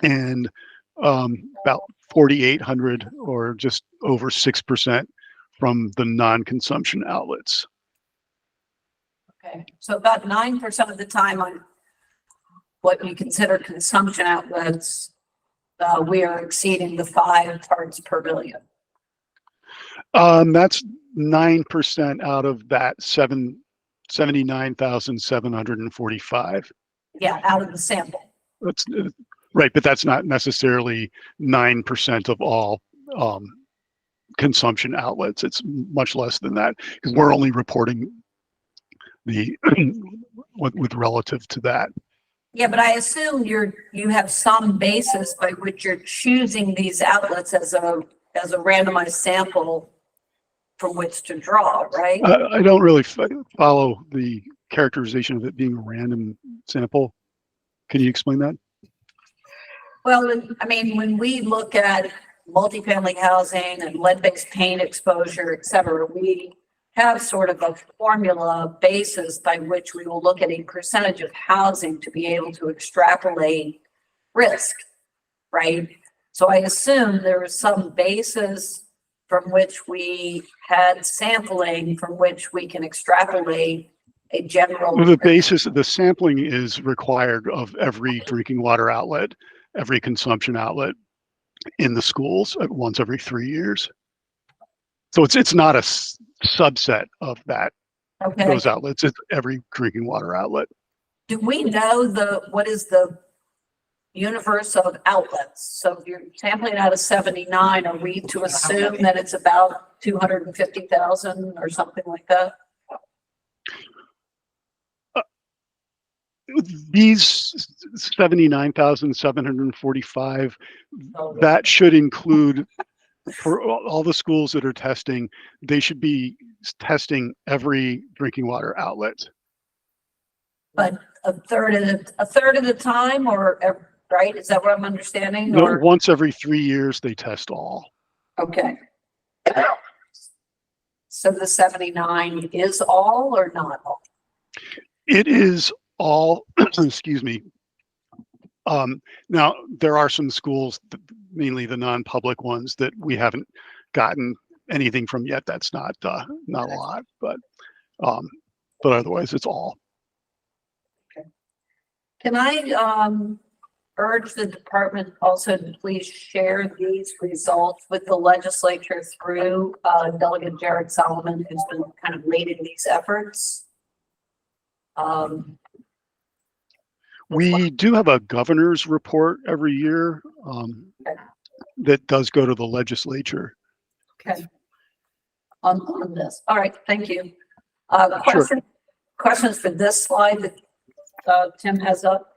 P: and about 4,800 or just over 6% from the non-consumption outlets.
A: Okay, so about 9% of the time on what we consider consumption outlets, we are exceeding the 5 parts per billion.
P: That's 9% out of that 79,745.
A: Yeah, out of the sample.
P: That's right, but that's not necessarily 9% of all consumption outlets. It's much less than that because we're only reporting the with relative to that.
A: Yeah, but I assume you have some basis by which you're choosing these outlets as a randomized sample from which to draw, right?
P: I don't really follow the characterization of it being a random sample. Can you explain that?
A: Well, I mean, when we look at multifamily housing and lead-based paint exposure, et cetera, we have sort of a formula basis by which we will look at a percentage of housing to be able to extrapolate risk, right? So I assume there was some basis from which we had sampling from which we can extrapolate a general.
P: Well, the basis of the sampling is required of every drinking water outlet, every consumption outlet in the schools once every 3 years. So it's not a subset of that,
A: Okay.
P: those outlets. It's every drinking water outlet.
A: Do we know what is the universe of outlets? So if you're sampling out of 79, are we to assume that it's about 250,000 or something like that?
P: These 79,745, that should include for all the schools that are testing, they should be testing every drinking water outlet.
A: But a third of the time, or right? Is that what I'm understanding?
P: No,
A: Or
P: once every 3 years, they test all.
A: okay. So the 79 is all or not all?
P: It is all, excuse me. Now, there are some schools, mainly the non-public ones, that we haven't gotten anything from yet. That's not a lot, but otherwise it's all.
A: Can I urge the department also to please share these results with the legislature through Delegate Jared Solomon, who's been kind of leading these efforts?
P: We do have a governor's report every year that does go to the legislature.
A: Okay. On this. All right, thank you.
P: Sure.
A: Questions for this slide that Tim has up?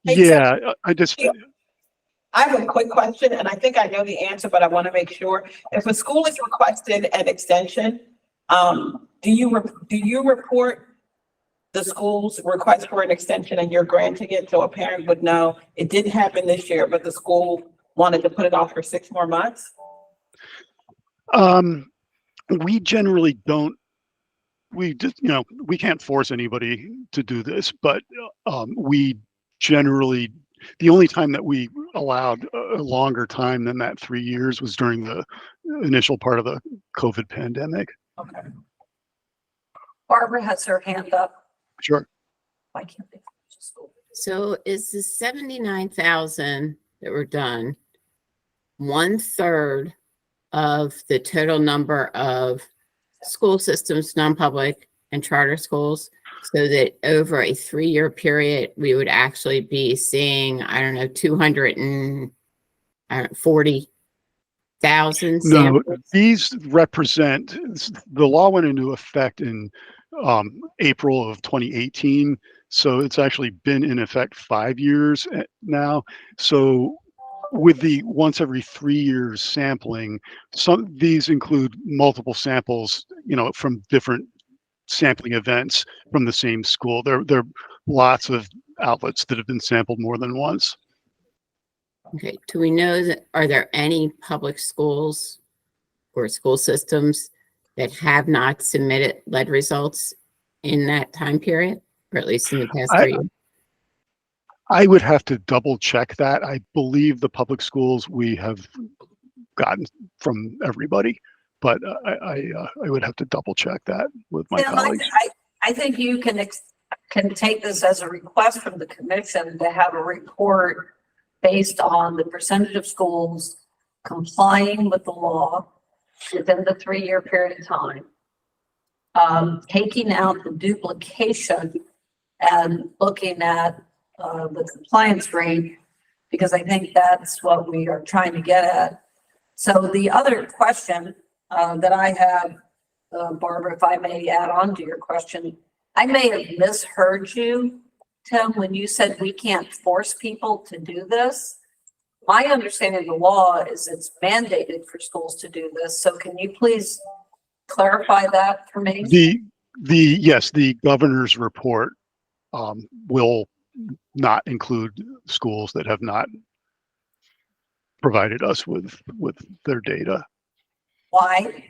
P: Yeah, I
O: have a quick question, and I think I know the answer, but I want to make sure. If a school is requested an extension, do you report the school's request for an extension and you're granting it so a parent would know it didn't happen this year, but the school wanted to put it off for 6 more months?
P: We generally don't. We just, we can't force anybody to do this, but we generally, the only time that we allowed a longer time than that 3 years was during the initial part of the COVID pandemic.
A: Okay. Barbara has her hand up.
P: Sure.
A: Why can't they finish the school?
I: So is the 79,000 that were done 1/3 of the total number of school systems, non-public and charter schools, so that over a 3-year period, we would actually be seeing, I don't know, 240,000 samples?
P: No, these represent, the law went into effect in April of 2018. So it's actually been in effect 5 years now. So with the once every 3 years sampling, these include multiple samples, from different sampling events from the same school. There are lots of outlets that have been sampled more than once.
I: Okay, do we know are there any public schools or school systems that have not submitted lead results in that time period, or at least in the past 3 years?
P: I would have to double check that. I believe the public schools we have gotten from everybody, but I would have to double check that with my colleagues.
A: I think you can take this as a request from the commission to have a report based on the percentage of schools complying with the law within the 3-year period of time. Taking out the duplication and looking at the compliance rate, because I think that's what we are trying to get at. So the other question that I have, Barbara, if I may add on to your question, I may have misheard you, Tim, when you said we can't force people to do this. My understanding of the law is it's mandated for schools to do this. So can you please clarify that for me?
P: Yes, the governor's report will not include schools that have not provided us with their data.
A: Why?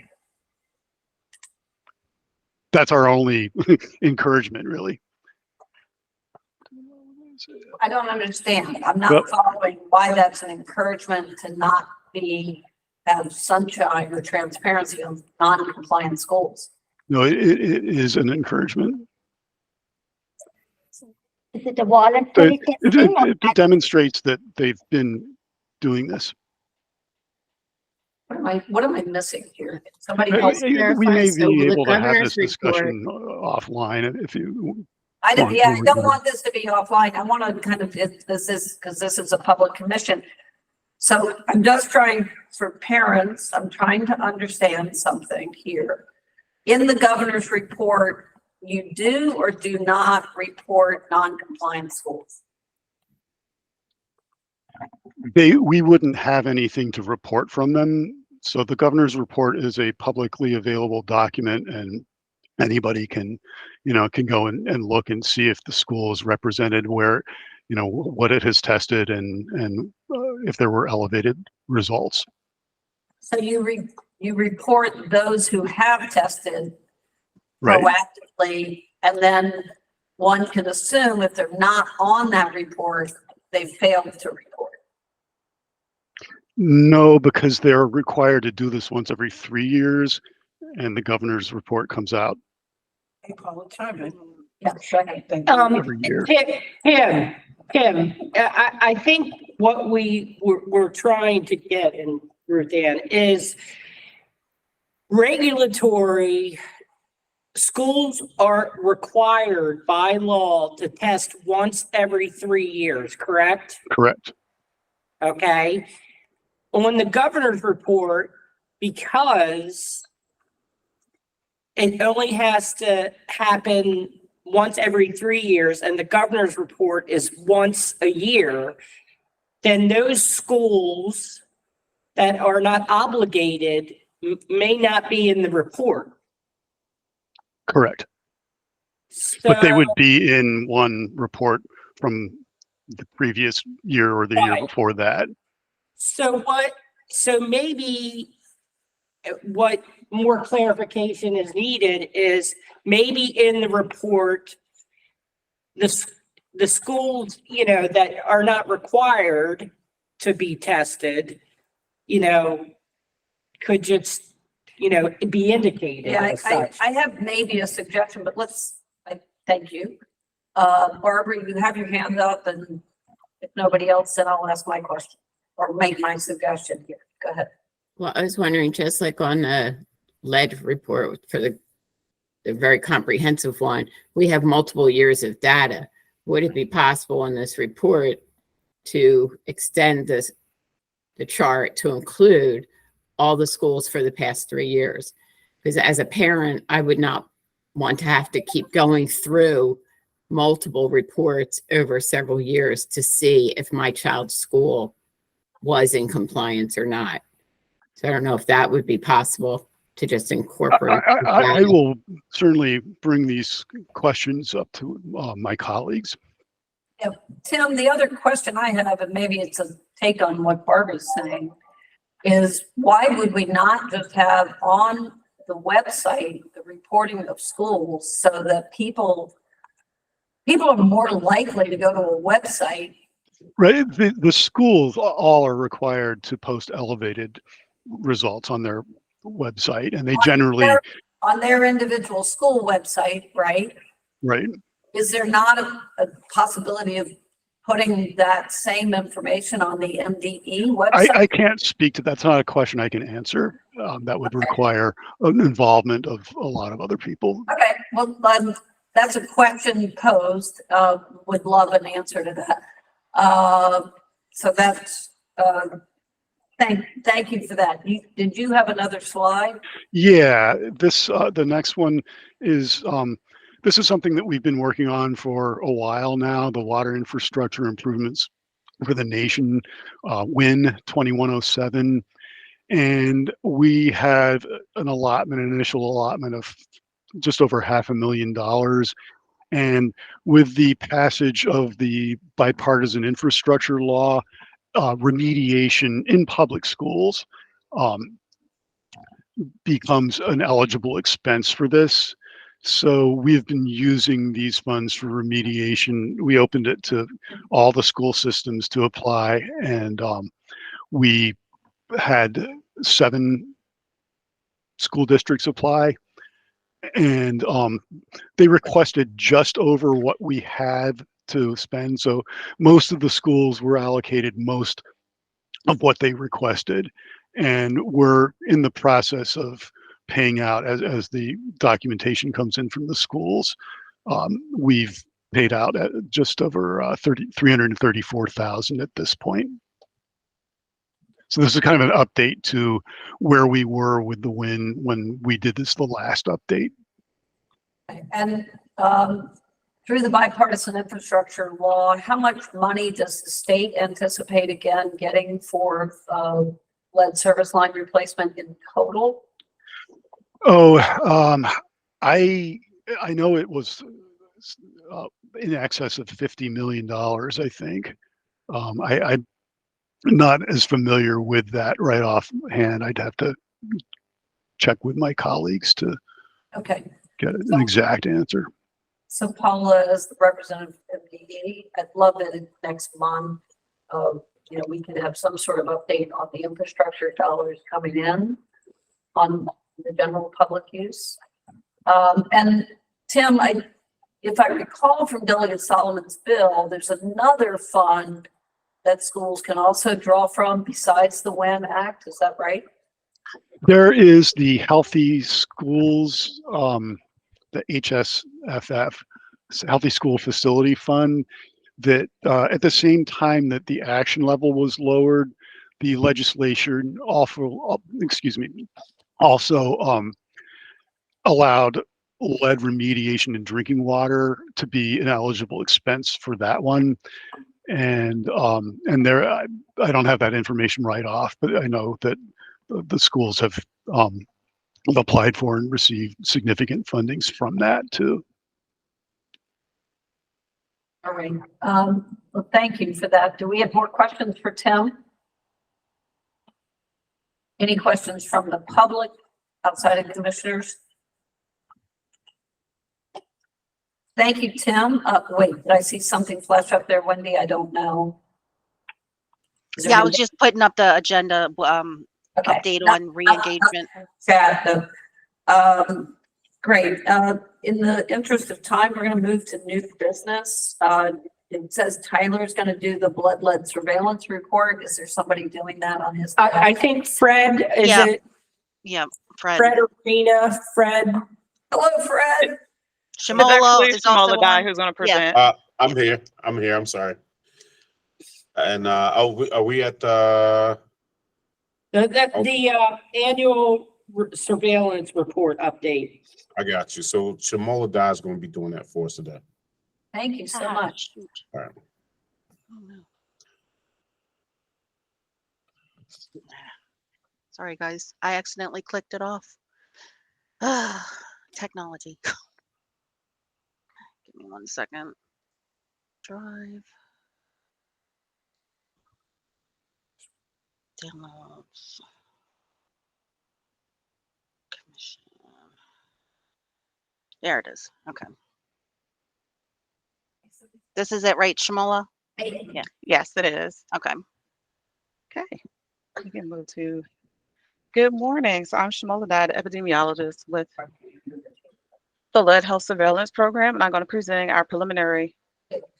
P: That's our only encouragement, really.
A: I don't understand. I'm not
P: Well-
A: following why that's an encouragement to not have sunshine or transparency of non-compliant schools.
P: No, it is an encouragement.
G: Is it a voluntary testing? or
P: It demonstrates that they've been doing this.
A: What am I missing here? Somebody
P: We
A: else.
P: may
I: So
P: be
I: the
P: able to have
I: governor's
P: this discussion offline if you.
A: I don't,
P: want
A: yeah, I
P: to.
A: don't want this to be offline. I want to kind of, because this is a public commission. So I'm just trying, for parents, I'm trying to understand something here. In the governor's report, you do or do not report non-compliant schools?
P: We wouldn't have anything to report from them. So the governor's report is a publicly available document, and anybody can go and look and see if the school is represented, where, what it has tested, and if there were elevated results.
A: So you report those who have tested
P: Right.
A: proactively, and then one can assume if they're not on that report, they failed to report.
P: No, because they're required to do this once every 3 years, and the governor's report comes out
O: Hey, Paula, chime in.
A: Yeah, go ahead.
O: Thank you.
P: every year.
N: Tim, I think what we're trying to get, and Ruth Ann, is regulatory. Schools are required by law to test once every 3 years, correct?
P: Correct.
N: Okay. On the governor's report, because it only has to happen once every 3 years, and the governor's report is once a year, then those schools that are not obligated may not be in the report.
P: Correct. But they would be in one report from the previous year or the year before that.
N: So maybe what more clarification is needed is maybe in the report, the schools, that are not required to be tested, could just, be indicated
A: Yeah,
N: as such.
A: I have maybe a suggestion, but thank you. Barbara, you have your hand up, and if nobody else, then I'll ask my question or make my suggestion here. Go ahead.
I: Well, I was wondering, just like on the lead report for the very comprehensive one, we have multiple years of data. Would it be possible in this report to extend the chart to include all the schools for the past 3 years? Because as a parent, I would not want to have to keep going through multiple reports over several years to see if my child's school was in compliance or not. So I don't know if that would be possible to just incorporate.
P: I will certainly bring these questions up to my colleagues.
A: Yeah, Tim, the other question I have, and maybe it's a take on what Barbara's saying, is why would we not just have on the website the reporting of schools so that people are more likely to go to a website?
P: Right. The schools all are required to post elevated results on their website, and they generally
A: on their individual school website, right?
P: Right.
A: Is there not a possibility of putting that same information on the MDE website?
P: I can't speak to, that's not a question I can answer. That would require an involvement of a lot of other people.
A: Okay, well, that's a question posed. Would love an answer to that. So that's, thank you for that. Did you have another slide?
P: Yeah, this, the next one is, this is something that we've been working on for a while now, the water infrastructure improvements for the nation, WIN 2107. And we had an initial allotment of just over $500,000. And with the passage of the bipartisan infrastructure law, remediation in public schools becomes an eligible expense for this. So we've been using these funds for remediation. We opened it to all the school systems to apply, and we had 7 school districts apply, and they requested just over what we had to spend. So most of the schools were allocated most of what they requested, and we're in the process of paying out as the documentation comes in from the schools. We've paid out at just over 334,000 at this point. So this is kind of an update to where we were with the WIN when we did this the last update.
A: And through the bipartisan infrastructure law, how much money does the state anticipate again getting for lead service line replacement in total?
P: Oh, I know it was in excess of $50 million, I think. I'm not as familiar with that right offhand. I'd have to check with my colleagues to get an exact answer.
A: So Paula, as the representative of MDE, I'd love that next month, we can have some sort of update on the infrastructure dollars coming in on the general public use. And Tim, if I recall from Delegate Solomon's bill, there's another fund that schools can also draw from besides the WIN Act. Is that right?
P: There is the Healthy Schools, the HSFF, Healthy School Facility Fund, that at the same time that the action level was lowered, the legislation also allowed lead remediation in drinking water to be an eligible expense for that one. And there, I don't have that information right off, but I know that the schools have applied for and received significant fundings from that too.
A: All right. Well, thank you for that. Do we have more questions for Tim? Any questions from the public outside of commissioners? Thank you, Tim. Wait, did I see something flash up there, Wendy? I don't know.
L: Yeah, I was just putting up the agenda update on re-engagement.
A: Great. In the interest of time, we're going to move to new business. It says Tyler's going to do the blood lead surveillance report. Is there somebody doing that on his?
N: I think Fred is it.
L: Yeah, Fred.
N: Fred Arena. Fred.
A: Hello, Fred.
L: Shamola is also
R: the guy
L: on.
R: who's going to present.
E: I'm here. I'm sorry. And are we at
N: The annual surveillance report update.
E: I got you. So Shamola Dye is going to be doing that for us today.
A: Thank you so much.
E: All right.
L: Oh, no. Sorry, guys. I accidentally clicked it off. Technology. Give me 1 second. Drive. Downloads. Commission. There it is. Okay. This is it, right, Shamola?
R: Yeah. Yes, it is.
L: Okay.
R: Okay. We can move to. Good morning. So I'm Shamola Dye, epidemiologist with the Lead Health Surveillance Program, and I'm going to present our preliminary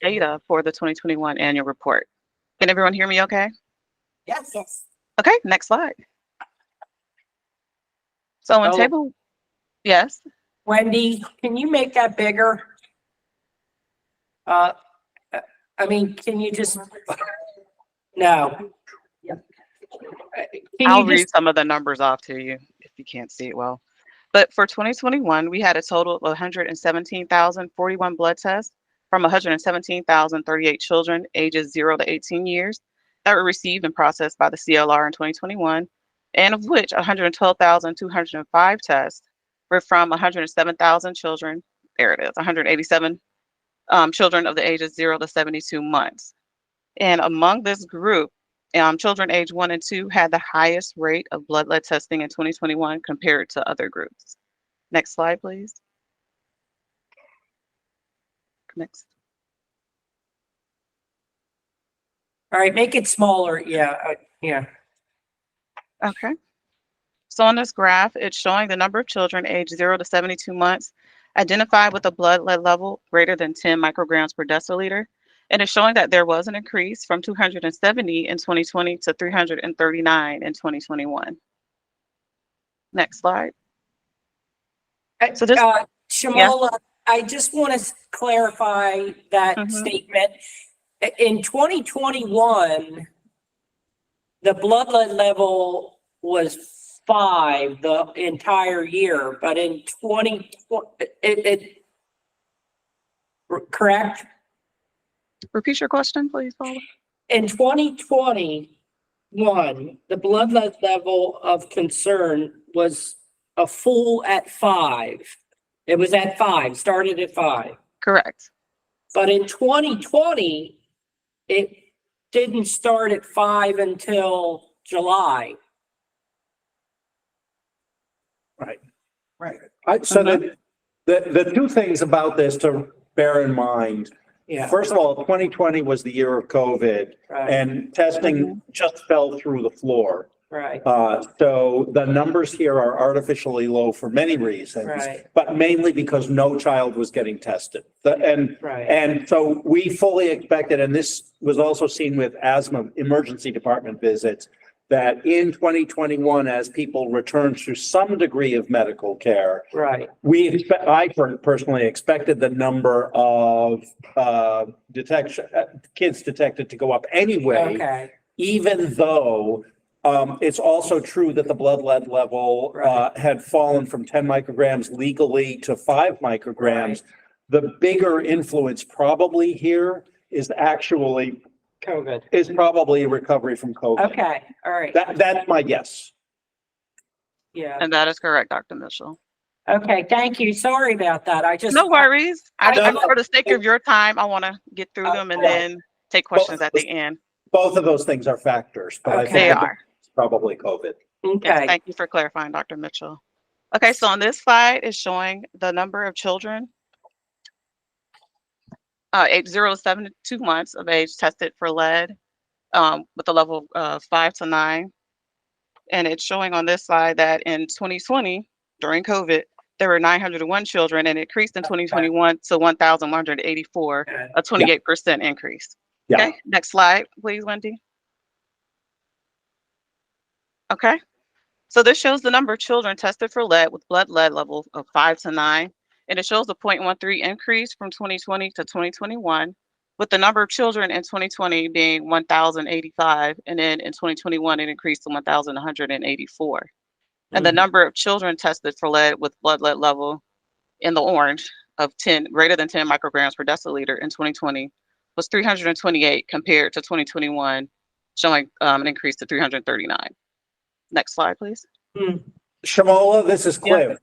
R: data for the 2021 annual report. Can everyone hear me okay?
D: Yes.
G: Yes.
R: Okay, next slide. So in
N: Oh.
R: table, yes,
N: Wendy, can you make that bigger? I mean, can you just, no. Can
R: I'll
N: you
R: read
N: just,
R: some of the numbers off to you if you can't see it well. But for 2021, we had a total of 117,041 blood tests from 117,038 children ages 0 to 18 years that were received and processed by the CLR in 2021, and of which 112,205 tests were from 107,000 children. There it is, 187 children of the ages 0 to 72 months. And among this group, children age 1 and 2 had the highest rate of blood lead testing in 2021 compared to other groups. Next slide, please. Next.
N: all right, make it smaller. Yeah, yeah.
R: Okay. So on this graph, it's showing the number of children aged 0 to 72 months identified with a blood lead level greater than 10 micrograms per deciliter. And it's showing that there was an increase from 270 in 2020 to 339 in 2021. Next slide. So this,
N: Shamola, I just want to clarify that statement. In 2021, the blood lead level was 5 the entire year, but in 2020, correct?
R: repeat your question, please, Paula.
N: In 2021, the blood lead level of concern was a full at 5. It was at 5, started at 5.
R: Correct.
N: But in 2020, it didn't start at 5 until July.
B: Right.
N: Right.
B: So the two things about this to bear in mind.
N: Yeah.
B: First of all, 2020 was the year of COVID,
N: Right.
B: and testing just fell through the floor.
N: Right.
B: So the numbers here are artificially low for many reasons,
N: Right.
B: but mainly because no child was getting tested.
N: Right.
B: And so we fully expected, and this was also seen with asthma emergency department visits, that in 2021, as people return to some degree of medical care,
N: Right.
B: I personally expected the number of kids detected to go up anyway.
N: Okay.
B: Even though it's also true that the blood lead level had fallen from 10 micrograms legally to 5 micrograms. The bigger influence probably here is actually
N: COVID.
B: Is probably recovery from COVID.
N: Okay. All right.
B: That's my guess.
N: Yeah.
R: And that is correct, Dr. Mitchell.
N: Okay. Thank you. Sorry about that. I just.
R: No worries.
N: I
R: For the sake of your time, I want to get through them and then take questions at the end.
B: Both of those things are factors, but I think
R: They are.
B: it's probably COVID.
N: Okay.
R: Yes, thank you for clarifying, Dr. Mitchell. Okay, so on this slide is showing the number of children age 0 to 72 months of age tested for lead with a level of 5 to 9. And it's showing on this slide that in 2020, during COVID, there were 901 children and it increased in 2021 to 1,184, a 28% increase.
B: Yeah.
R: Okay, next slide, please, Wendy. Okay, so this shows the number of children tested for lead with blood lead levels of 5 to 9. And it shows the 0.13 increase from 2020 to 2021, with the number of children in 2020 being 1,085, and then in 2021 it increased to 1,184. And the number of children tested for lead with blood lead level in the orange of greater than 10 micrograms per deciliter in 2020 was 328 compared to 2021, showing an increase to 339. Next slide, please.
B: Shamola, this is Cliff.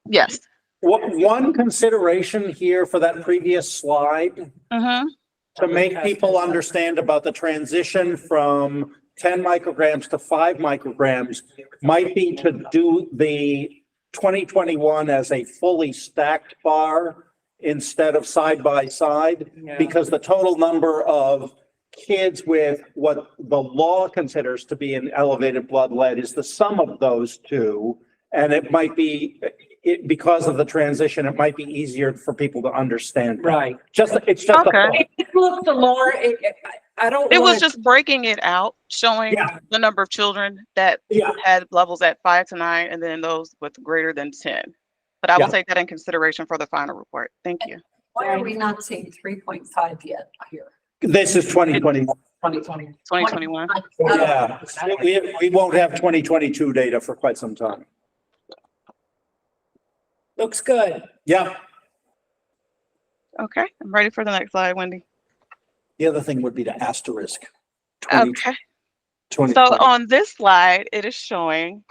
R: Yes.
B: One consideration here for that previous slide to make people understand about the transition from 10 micrograms to 5 micrograms might be to do the 2021 as a fully stacked bar instead of side by side, because the total number of kids with what the law considers to be an elevated blood lead is the sum of those two. And it might be, because of the transition, it might be easier for people to understand.
N: Right.
B: It's just a
R: Okay.
B: thought.
N: It looks the Laura, I don't
R: It was
N: want,
R: just breaking it out, showing
B: Yeah.
R: the number of children that
B: Yeah.
R: had levels at 5 to 9, and then those with greater than 10. But I will
B: Yeah.
R: take that in consideration for the final report. Thank you.
A: Why are we not seeing 3.5 yet here?
B: This is 2020.
O: 2020.
R: 2021.
B: Yeah, we won't have 2022 data for quite some time.
N: looks good.
B: Yeah.
R: Okay, I'm ready for the next slide, Wendy.
B: The other thing would be to asterisk. 20
R: Okay.
B: 2020.
R: So on this slide, it is showing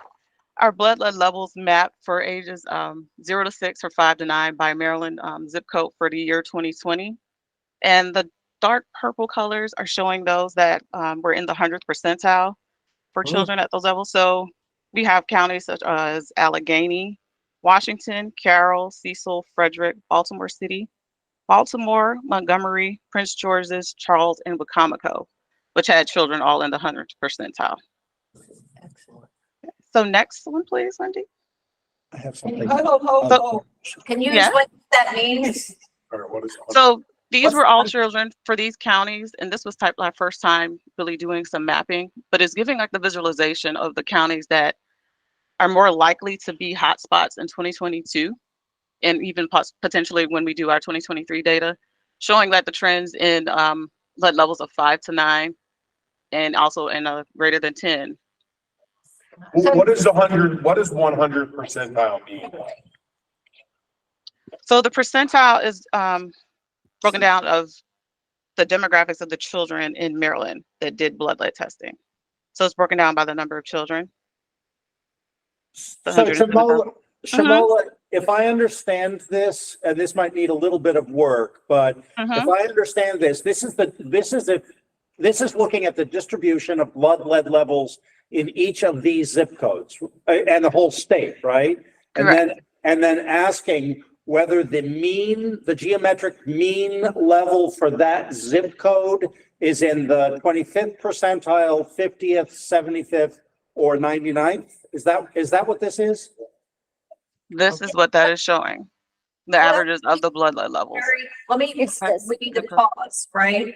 R: our blood lead levels mapped for ages 0 to 6 or 5 to 9 by Maryland zip code for the year 2020. And the dark purple colors are showing those that were in the 100th percentile for children at those levels. So we have counties such as Allegheny, Washington, Carroll, Cecil, Frederick, Baltimore City, Baltimore, Montgomery, Prince George's, Charles, and Wicomico, which had children all in the 100th percentile.
A: Excellent.
R: So next one, please, Wendy.
B: I have something.
A: Can you
R: Yeah.
A: explain what that means?
E: Or what is?
R: So these
A: What's
R: were all
A: the-
R: children for these counties, and this was type my first time really doing some mapping, but it's giving like the visualization of the counties that are more likely to be hotspots in 2022, and even potentially when we do our 2023 data, showing that the trends in blood levels of 5 to 9, and also in a greater than 10.
E: What is 100? What does 100 percentile mean?
R: So the percentile is broken down of the demographics of the children in Maryland that did blood lead testing. So it's broken down by the number of children. The
B: So
R: 170,000.
B: Shamola, if I understand this, and this might need a little bit of work, but if I understand this, this is looking at the distribution of blood lead levels in each of these zip codes and the whole state, right?
R: Correct.
B: And then asking whether the geometric mean level for that zip code is in the 25th percentile, 50th, 75th, or 99th. Is that what this is?
R: This is what that is showing. The averages of the blood lead levels.
A: Let me, we need to pause, right?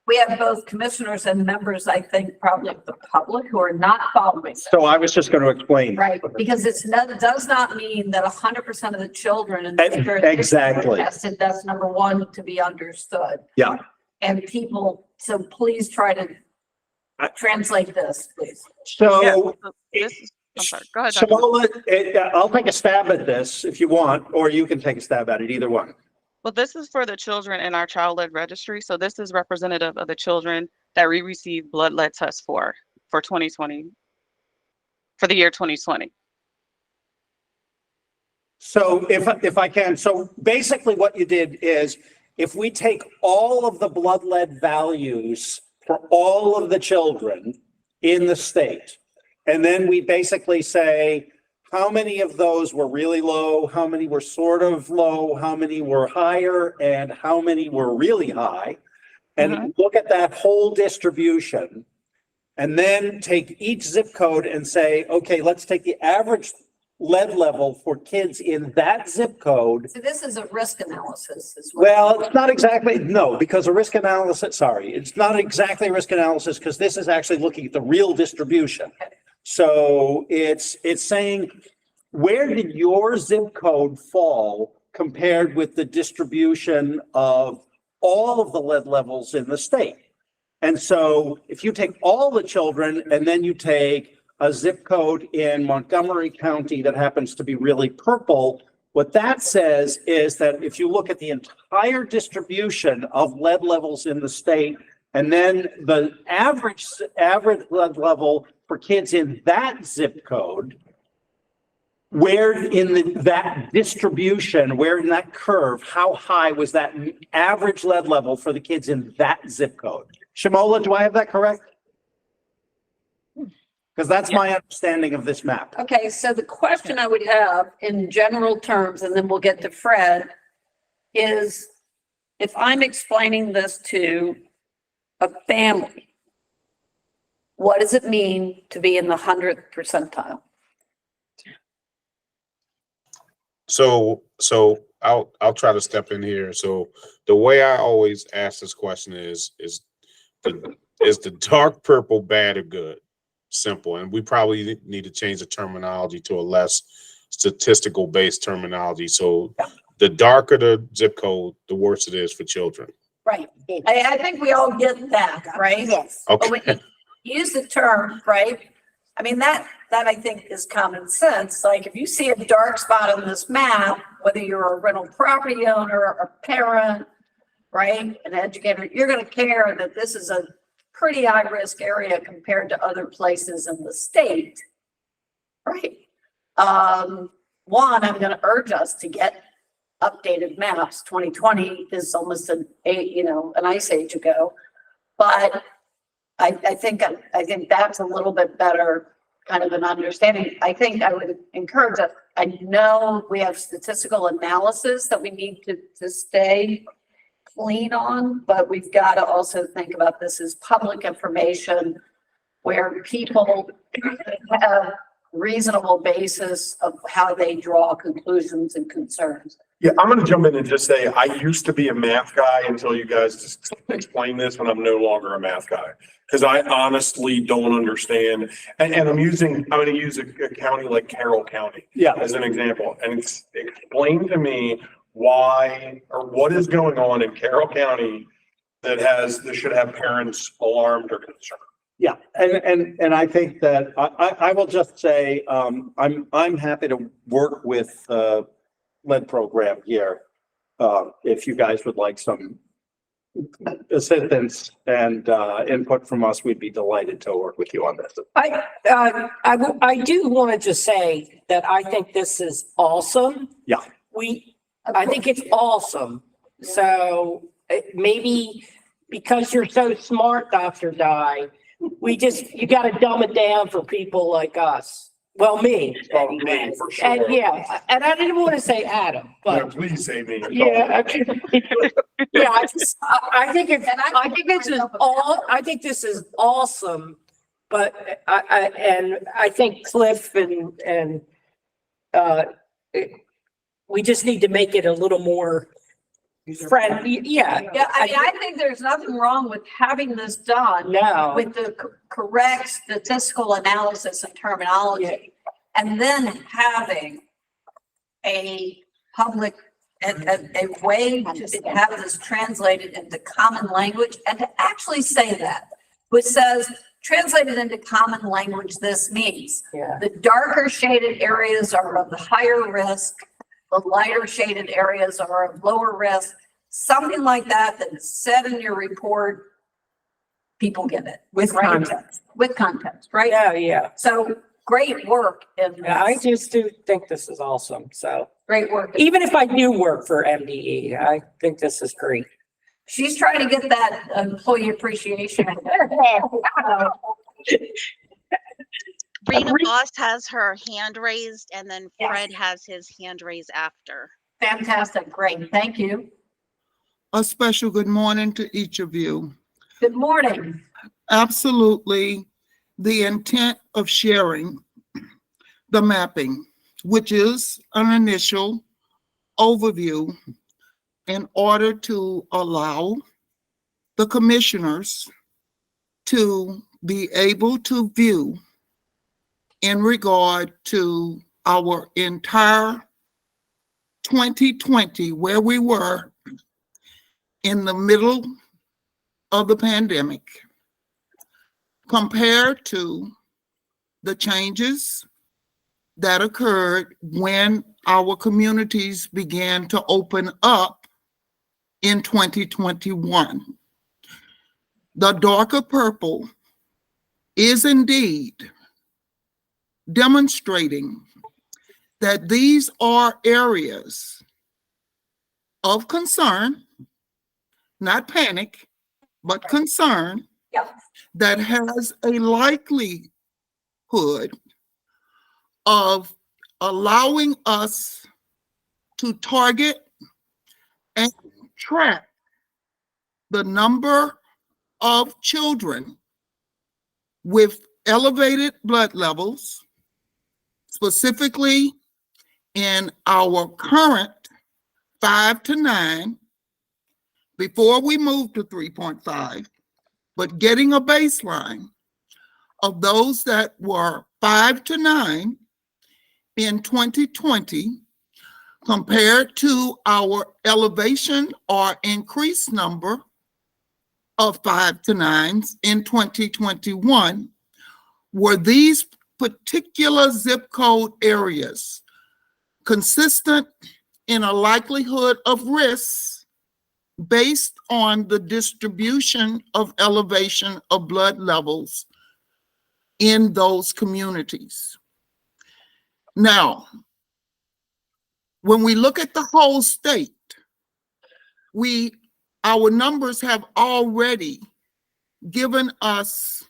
A: We have both commissioners and members, I think, probably of the public who are not following.
B: So I was just going to explain.
A: Right, because does not mean that 100% of the children in
B: Exactly.
A: tested. That's number one to be understood.
B: Yeah.
A: And people, so please try to translate this, please.
B: So
R: I'm sorry, go ahead. Dr.
B: Shamola, I'll take a stab at this if you want, or you can take a stab at it, either one.
R: Well, this is for the children in our child-led registry. So this is representative of the children that we received blood lead tests for 2020, for the year 2020.
B: So if I can, so basically what you did is if we take all of the blood lead values for all of the children in the state, and then we basically say, how many of those were really low? How many were sort of low? How many were higher? And how many were really high? And look at that whole distribution. And then take each zip code and say, okay, let's take the average lead level for kids in that zip code.
A: So this is a risk analysis as well.
B: Well, it's not exactly, no, because a risk analysis, it's not exactly a risk analysis because this is actually looking at the real distribution. So it's saying, where did your zip code fall compared with the distribution of all of the lead levels in the state? And so if you take all the children and then you take a zip code in Montgomery County that happens to be really purple, what that says is that if you look at the entire distribution of lead levels in the state, and then the average lead level for kids in that zip code, where in that distribution, where in that curve, how high was that average lead level for the kids in that zip code? Shamola, do I have that correct? Because that's my understanding of this map.
A: Okay, so the question I would have in general terms, and then we'll get to Fred, is if I'm explaining this to a family, what does it mean to be in the 100th percentile?
S: So I'll try to step in here. So the way I always ask this question is the dark purple bad or good? Simple. And we probably need to change the terminology to a less statistical based terminology. So the darker the zip code, the worse it is for children.
A: Right. I think we all get that, right?
G: Yes.
A: But when you use the term, right? I mean, that I think is common sense. Like if you see a dark spot on this map, whether you're a rental property owner, a parent, right, an educator, you're going to care that this is a pretty high risk area compared to other places in the state, right? One, I'm going to urge us to get updated maps. 2020 is almost an ice age ago, but I think that's a little bit better kind of an understanding. I think I would encourage us. I know we have statistical analysis that we need to stay clean on, but we've got to also think about this as public information where people have reasonable basis of how they draw conclusions and concerns.
E: Yeah, I'm gonna jump in and just say, I used to be a math guy until you guys just explain this, when I'm no longer a math guy. Because I honestly don't understand, and I'm gonna use a county like Carroll County as an example, and explain to me why or what is going on in Carroll County that should have parents alarmed or concerned.
B: Yeah, and I think that I will just say, I'm happy to work with lead program here. If you guys would like some assistance and input from us, we'd be delighted to work with you on this.
N: I do want to just say that I think this is awesome.
B: Yeah.
N: I think it's awesome. So maybe because you're so smart, Dr. Dye, you got to dumb it down for people like us. Well, me.
E: Me, for sure.
N: And and I didn't want to say Adam, but.
E: No, please say me.
N: Yeah. Okay. Yeah, I think this is awesome, but I think Cliff and we just need to make it a little more friendly. Yeah.
A: Yeah, I mean, I think there's nothing wrong with having this done.
N: No.
A: With the correct statistical analysis and terminology. And then having a public, a way to have this translated into common language and to actually say that, which says, translated into common language, this means the darker shaded areas are of the higher risk, the lighter shaded areas are of lower risk, something like that is said in your report. People get it.
N: With context.
A: With context, right?
N: Yeah.
A: So great work.
N: I just do think this is awesome. So
A: great work.
N: Even if I do work for MDE, I think this is great.
A: She's trying to get that employee appreciation.
L: Rena Boss has her hand raised, and then Fred has his hand raised after.
A: Fantastic. Great. Thank you.
T: A special good morning to each of you.
A: Good morning.
T: Absolutely. The intent of sharing the mapping, which is an initial overview in order to allow the commissioners to be able to view in regard to our entire 2020, where we were in the middle of the pandemic, compared to the changes that occurred when our communities began to open up in 2021. The darker purple is indeed demonstrating that these are areas of concern, not panic, but concern, that has a likelihood of allowing us to target and track the number of children with elevated blood levels, specifically in our current 5 to 9 before we move to 3.5, but getting a baseline of those that were 5 to 9 in 2020 compared to our elevation or increased number of 5 to 9s in 2021, were these particular zip code areas consistent in a likelihood of risk based on the distribution of elevation of blood levels in those communities. Now, when we look at the whole state, our numbers have already given us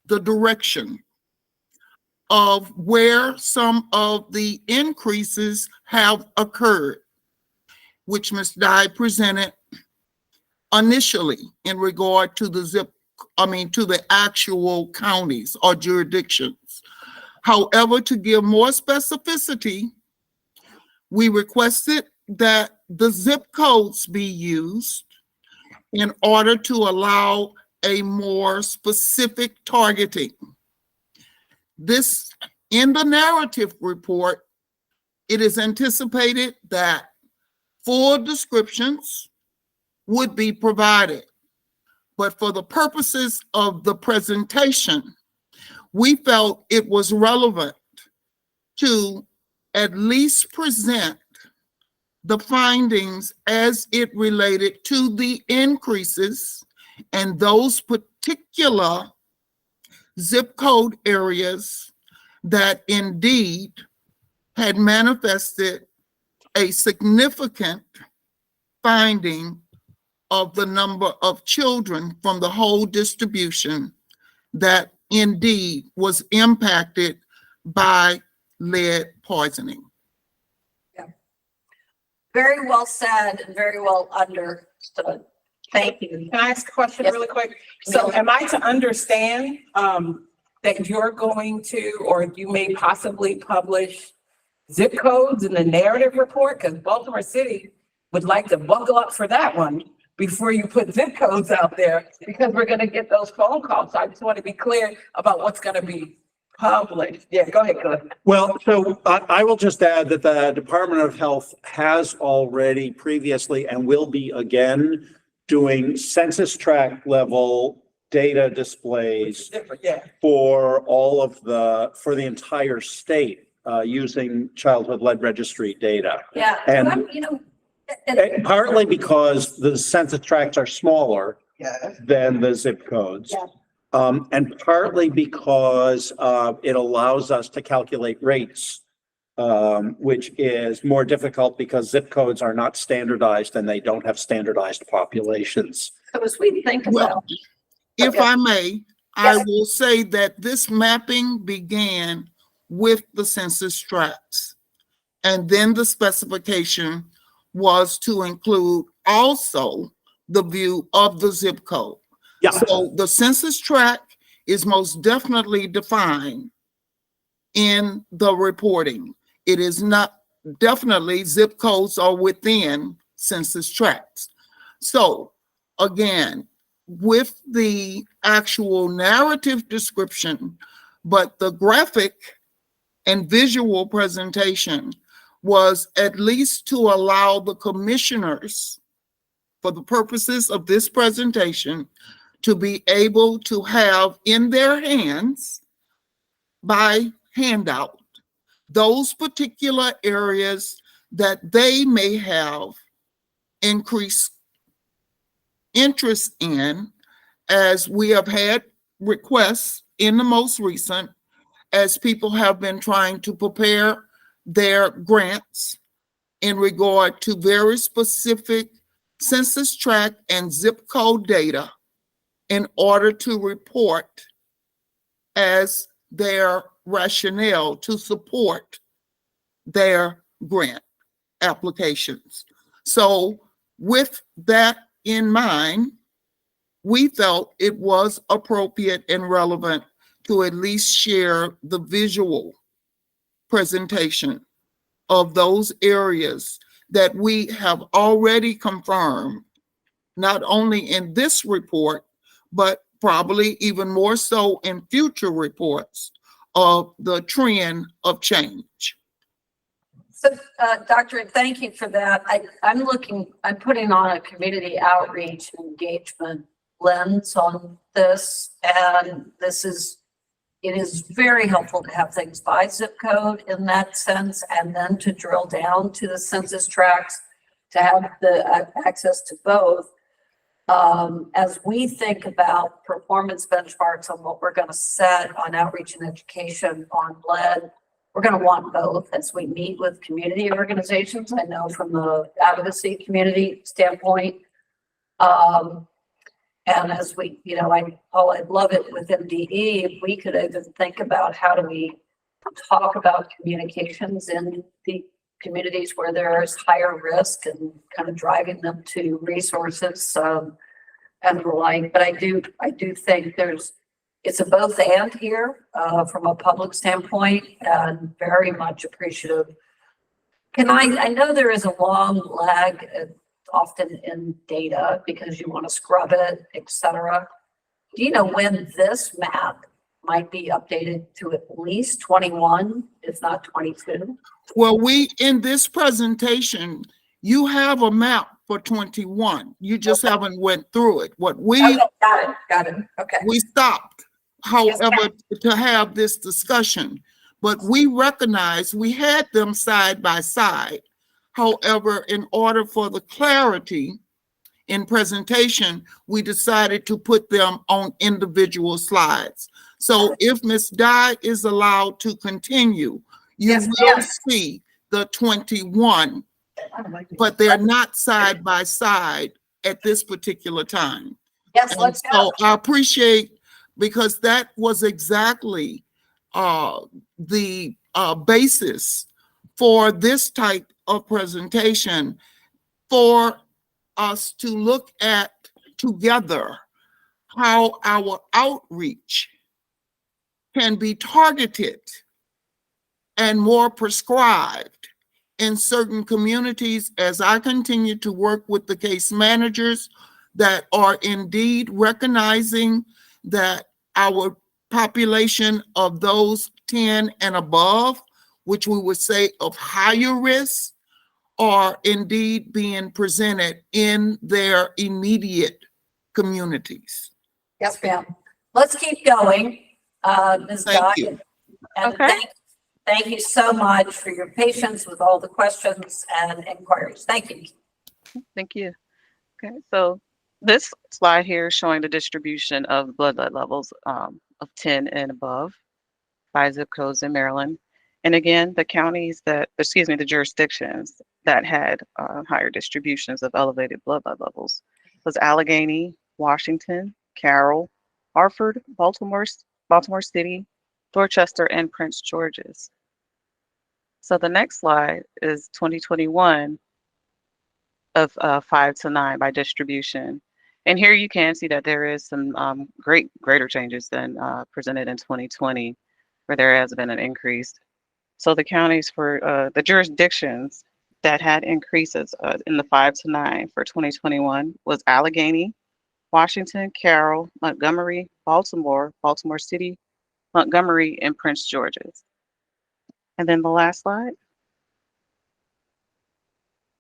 T: the direction of where some of the increases have occurred, which Ms. Dye presented initially in regard to the to the actual counties or jurisdictions. However, to give more specificity, we requested that the zip codes be used in order to allow a more specific targeting. This, in the narrative report, it is anticipated that full descriptions would be provided. But for the purposes of the presentation, we felt it was relevant to at least present the findings as it related to the increases and those particular zip code areas that indeed had manifested a significant finding of the number of children from the whole distribution that indeed was impacted by lead poisoning.
A: Very well said and very well understood. Thank you.
O: Can I ask a question
A: Yes.
O: really quick? So am I to understand that you're going to, or you may possibly publish zip codes in the narrative report? Because Baltimore City would like to buckle up for that one before you put zip codes out there, because we're going to get those phone calls. So I just want to be clear about what's going to be published. Yeah, go ahead, Cliff.
B: Well, so I will just add that the Department of Health has already previously and will be again doing census tract level data displays
O: Yeah.
B: for the entire state using childhood lead registry data.
A: Yeah,
B: And-
A: I'm, you know,
B: Partly because the census tracts are smaller than the zip codes.
A: Yeah.
B: And partly because it allows us to calculate rates, which is more difficult because zip codes are not standardized and they don't have standardized populations.
A: so as we think about.
T: If I may, I will say that this mapping began with the census tracts. And then the specification was to include also the view of the zip code.
B: Yeah.
T: So the census tract is most definitely defined in the reporting. It is not, definitely zip codes are within census tracts. So again, with the actual narrative description, but the graphic and visual presentation was at least to allow the commissioners, for the purposes of this presentation, to be able to have in their hands by handout those particular areas that they may have increased interest in, as we have had requests in the most recent, as people have been trying to prepare their grants in regard to very specific census tract and zip code data in order to report as their rationale to support their grant applications. So with that in mind, we felt it was appropriate and relevant to at least share the visual presentation of those areas that we have already confirmed, not only in this report, but probably even more so in future reports of the trend of change.
A: So, Doctor, thank you for that. I'm putting on a community outreach and engagement lens on this, and it is very helpful to have things by zip code in that sense, and then to drill down to the census tracts to have the access to both. As we think about performance benchmarks on what we're going to set on outreach and education on lead, we're going to want both as we meet with community organizations. I know from the advocacy community standpoint, and as we, I'd love it with MDE if we could even think about how do we talk about communications in the communities where there is higher risk and kind of driving them to resources and the like. But I do think it's a both and here from a public standpoint, and very much appreciative. I know there is a long lag often in data because you want to scrub it, et cetera. Do you know when this map might be updated to at least 21, if not 22?
T: Well, in this presentation, you have a map for 21. You just haven't went through it. Got
A: it. Okay.
T: We stopped, however, to have this discussion, but we recognize we had them side by side. However, in order for the clarity in presentation, we decided to put them on individual slides. So if Ms. Dye is allowed to continue, you will see the 21, but they're not side by side at this particular time.
A: Yes, let's go.
T: So I appreciate, because that was exactly the basis for this type of presentation, for us to look at together how our outreach can be targeted and more prescribed in certain communities, as I continue to work with the case managers that are indeed recognizing that our population of those 10 and above, which we would say of higher risk, are indeed being presented in their immediate communities.
A: Yes, ma'am. Let's keep going, Ms. Dye. And thank you so much for your patience with all the questions and inquiries. Thank you.
R: Thank you. Okay, so this slide here is showing the distribution of blood lead levels of 10 and above by zip codes in Maryland. And again, the jurisdictions that had higher distributions of elevated blood lead levels was Allegheny, Washington, Carroll, Hartford, Baltimore City, Dorchester, and Prince George's. So the next slide is 2021 of 5 to 9 by distribution. And here you can see that there is some greater changes than presented in 2020, where there has been an increase. So the counties for the jurisdictions that had increases in the 5 to 9 for 2021 was Allegheny, Washington, Carroll, Montgomery, Baltimore City, Montgomery, and Prince George's. And then the last slide.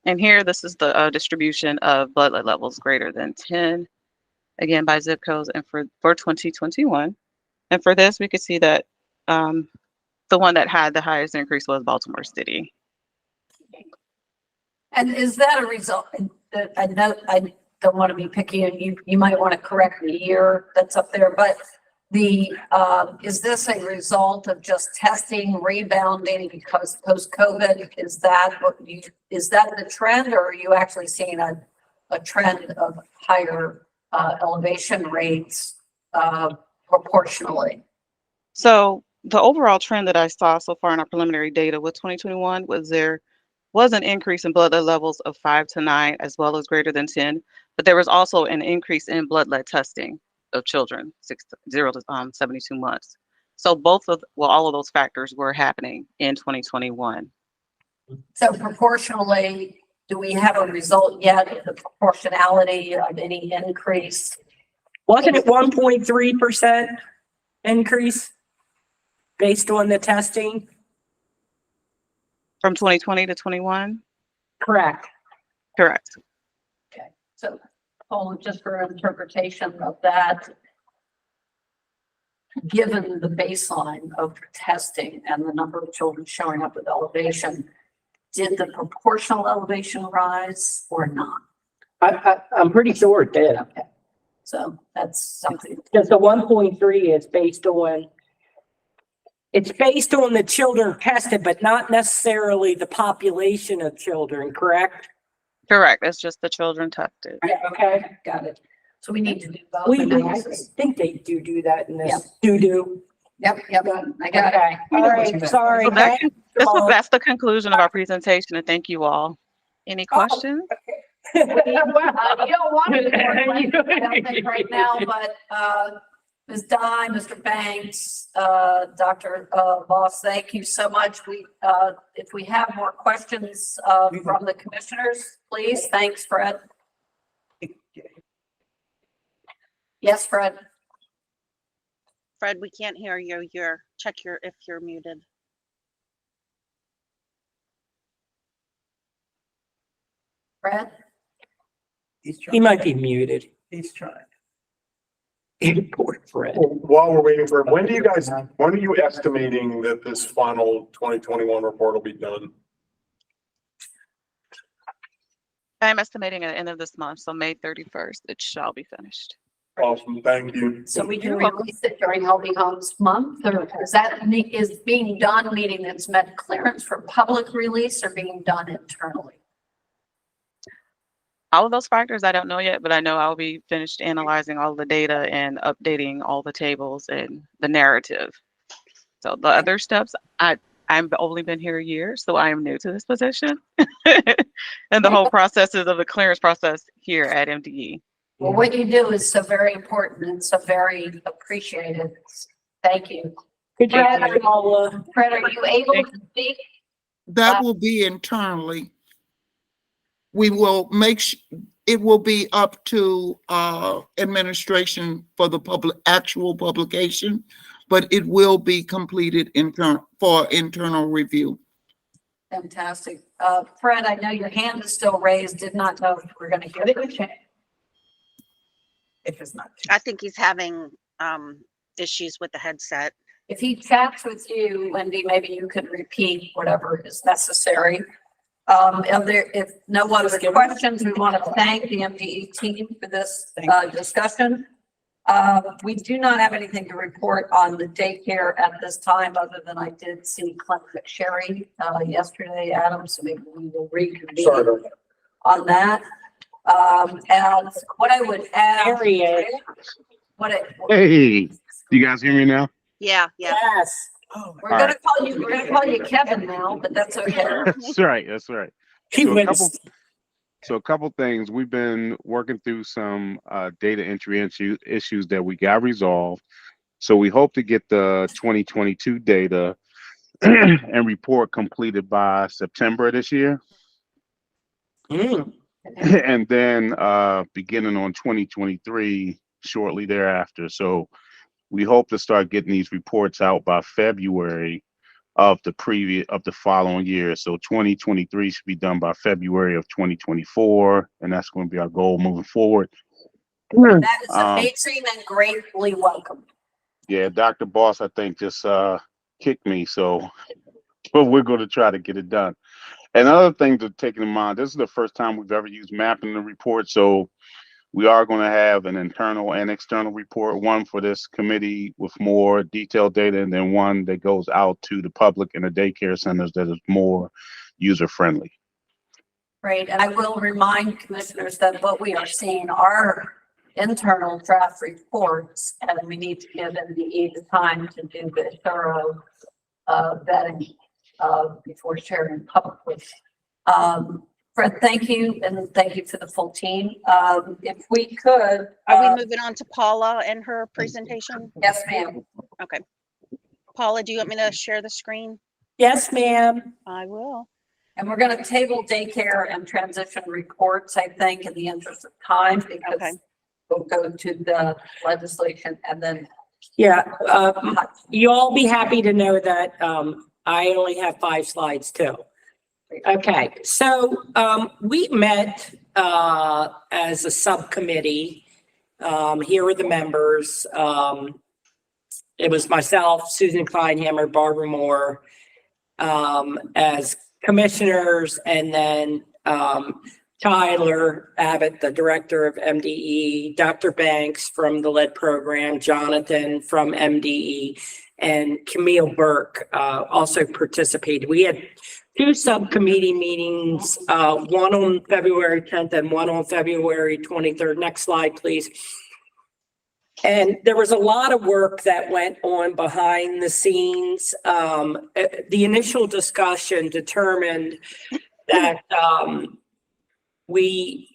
R: And here, this is the distribution of blood lead levels greater than 10, again, by zip codes, and for 2021. And for this, we could see that the one that had the highest increase was Baltimore City.
A: And is that a result? I know I don't want to be picky, and you might want to correct the year that's up there, but is this a result of just testing rebounding because post-COVID? Is that the trend, or are you actually seeing a trend of higher elevation rates proportionally?
R: So the overall trend that I saw so far in our preliminary data with 2021 was there was an increase in blood lead levels of 5 to 9 as well as greater than 10, but there was also an increase in blood lead testing of children 0 to 72 months. So all of those factors were happening in 2021.
A: So proportionally, do we have a result yet of the proportionality of any increase?
N: Wasn't it 1.3% increase based on the testing?
R: From 2020 to 21?
N: Correct.
R: Correct.
A: Okay, so Paul, just for interpretation of that, given the baseline of testing and the number of children showing up with elevation, did the proportional elevation rise or not?
N: I'm pretty sure it did.
A: Okay, so that's something.
N: Because the 1.3 is based on, it's based on the children tested, but not necessarily the population of children, correct?
R: Correct. It's just the children tested.
N: Yeah, okay.
A: Got it. So we need to do both
N: I
A: analysis.
N: think they do that in
A: Yep.
N: this do.
A: Yep, I got it.
N: Okay, all right, sorry.
R: So
N: Thank you, Jamal.
R: that's the conclusion of our presentation, and thank you all. Any questions?
A: You don't want to do more questions right now, but, Ms. Dye, Mr. Banks, Dr. Voss, thank you so much. If we have more questions, from the commissioners, please. Thanks, Fred. Yes, Fred.
L: Fred, we can't hear you. Check if you're muted.
A: Fred?
N: He might be muted.
O: He's trying.
N: Poor Fred.
E: While we're waiting for, when are you estimating that this final 2021 report will be done?
R: I'm estimating at the end of this month, so May 31st, it shall be finished.
E: Awesome, thank you.
A: So we can
R: You're welcome.
A: release it during Healthy Homes Month, or is being done, meaning it's met clearance for public release, or being done internally?
R: All of those factors, I don't know yet, but I know I'll be finished analyzing all the data and updating all the tables and the narrative. So the other steps, I've only been here a year, so I am new to this position. And the whole processes of the clearance process here at MDE.
A: Well, what you do is so very important and so very appreciated. Thank you.
N: Good job,
A: Fred,
N: Paula.
A: Fred, are you able to speak?
T: That will be internally. We will it will be up to administration for the actual publication, but it will be completed for internal review.
A: Fantastic. Fred, I know your hand is still raised. Did not know if we're going to get it.
O: If it's not.
L: I think he's having issues with the headset.
A: If he chats with you, Wendy, maybe you could repeat whatever is necessary. If no other questions, we want to thank the MDE team for this discussion. We do not have anything to report on the daycare at this time, other than I did see Clint McSherry yesterday, Adam, so maybe we will reconvene on that. And what I would add.
U: Hey, you guys hear me now?
L: Yeah.
N: Yes.
A: We're gonna call you Kevin now, but that's okay.
U: That's right. That's right. So a couple things. We've been working through some data entry issues that we got resolved. So we hope to get the 2022 data and report completed by September of this year. And then beginning on 2023 shortly thereafter. So we hope to start getting these reports out by February of the following year. So 2023 should be done by February of 2024, and that's going to be our goal moving forward.
A: That is amazing and gratefully welcome.
U: Yeah, Dr. Boss, I think, just kicked me, but we're going to try to get it done. Another thing to take in mind, this is the first time we've ever used mapping the report, so we are going to have an internal and external report, one for this committee with more detailed data, and then one that goes out to the public and the daycare centers that is more user-friendly.
A: Great, and I will remind commissioners that what we are seeing are internal draft reports, and we need to give MDE the time to do the thorough vetting before sharing publicly. Fred, thank you, and thank you for the full team. If we could.
L: Are we moving on to Paula and her presentation?
A: Yes, ma'am.
L: Okay. Paula, do you want me to share the screen?
N: Yes, ma'am.
L: I will.
A: And we're gonna table daycare and transition reports, I think, in the interest of time, because
L: Okay.
A: we'll go to the legislation and then.
N: Yeah, you all be happy to know that, I only have 5 slides too. Okay, so, we met, as a subcommittee. Here were the members. It was myself, Susan Kleinhammer, Barbara Moore, as commissioners, and then, Tyler Abbott, the director of MDE, Dr. Banks from the lead program, Jonathan from MDE, and Camille Burke also participated. We had 2 subcommittee meetings, one on February 10th and one on February 23rd. Next slide, please. And there was a lot of work that went on behind the scenes. The initial discussion determined that we,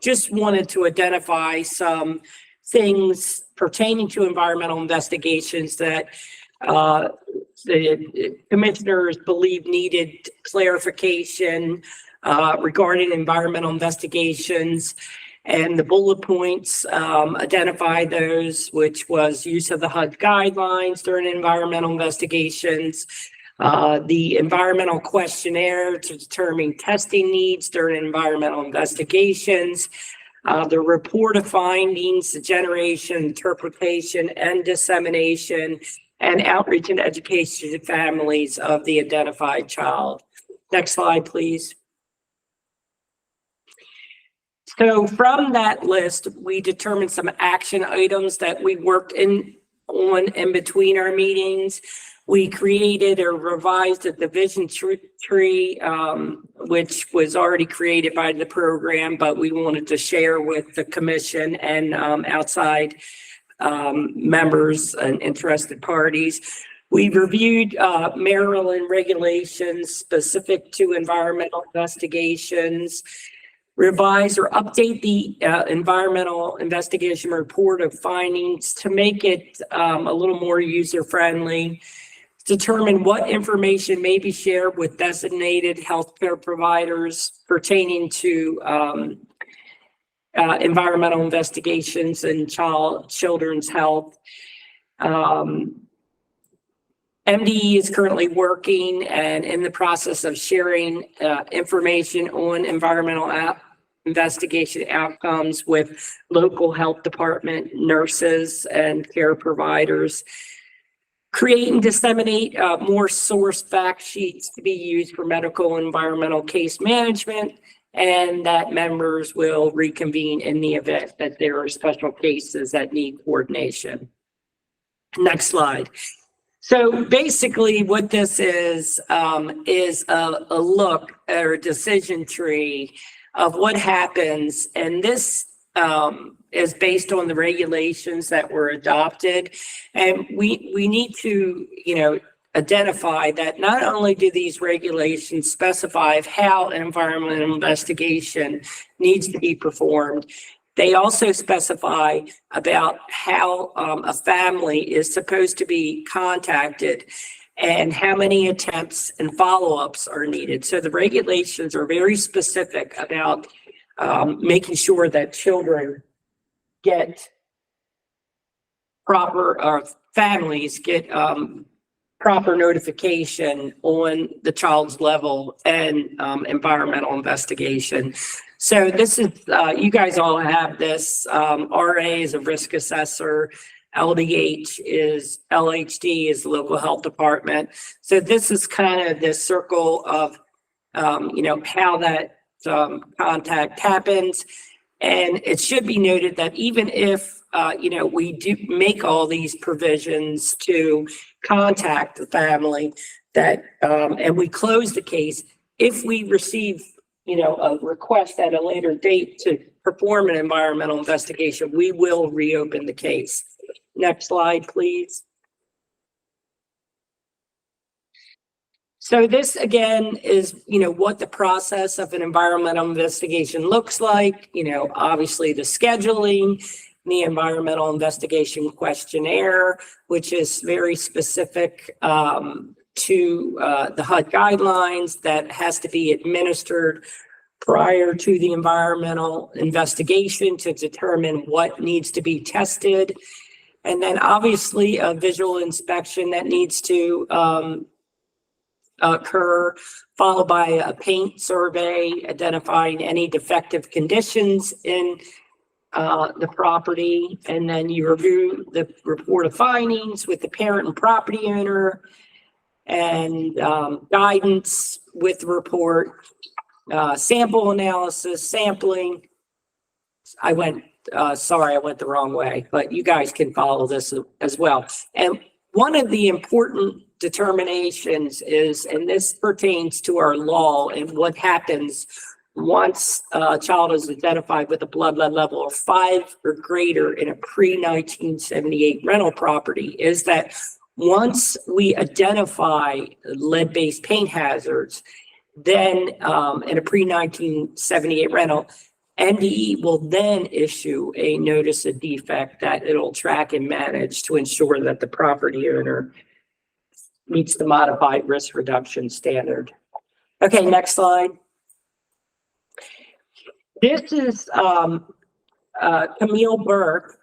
N: just wanted to identify some things pertaining to environmental investigations that the commissioners believe needed clarification regarding environmental investigations. And the bullet points identify those, which was use of the HUD guidelines during environmental investigations, the environmental questionnaire to determine testing needs during environmental investigations, the report of findings, the generation, interpretation, and dissemination, and outreach and education to families of the identified child. Next slide, please. So from that list, we determined some action items that we worked on in between our meetings. We created or revised a division tree, which was already created by the program, but we wanted to share with the commission and outside members and interested parties. We reviewed Maryland regulations specific to environmental investigations, revise or update the environmental investigation report of findings to make it a little more user-friendly, determine what information may be shared with designated healthcare providers pertaining to environmental investigations and children's health. MDE is currently working and in the process of sharing information on environmental investigation outcomes with local health department nurses and care providers. Create and disseminate more source fact sheets to be used for medical and environmental case management, and that members will reconvene in the event that there are special cases that need coordination. Next slide. So basically what this is a look or a decision tree of what happens. And this is based on the regulations that were adopted. And we need to, identify that not only do these regulations specify how an environmental investigation needs to be performed, they also specify about how a family is supposed to be contacted and how many attempts and follow-ups are needed. So the regulations are very specific about making sure that children get proper, or families get proper notification on the child's level and environmental investigation. So this is, you guys all have this. RA is a risk assessor. LHD is the local health department. So this is kind of this circle of, how that contact happens. And it should be noted that even if, we do make all these provisions to contact the family, that, and we close the case, if we receive a request at a later date to perform an environmental investigation, we will reopen the case. Next slide, please. So this again is, what the process of an environmental investigation looks like, obviously the scheduling, the environmental investigation questionnaire, which is very specific to the HUD guidelines that has to be administered prior to the environmental investigation to determine what needs to be tested. And then obviously a visual inspection that needs to occur, followed by a paint survey identifying any defective conditions in the property. And then you review the report of findings with the parent and property owner, and guidance with the report, sample analysis, sampling. I went the wrong way, but you guys can follow this as well. And one of the important determinations is, and this pertains to our law and what happens once a child is identified with a blood lead level of 5 or greater in a pre-1978 rental property, is that once we identify lead-based paint hazards, then in a pre-1978 rental, MDE will then issue a notice of defect that it'll track and manage to ensure that the property owner meets the modified risk reduction standard. Okay, next slide. This is Camille Burke.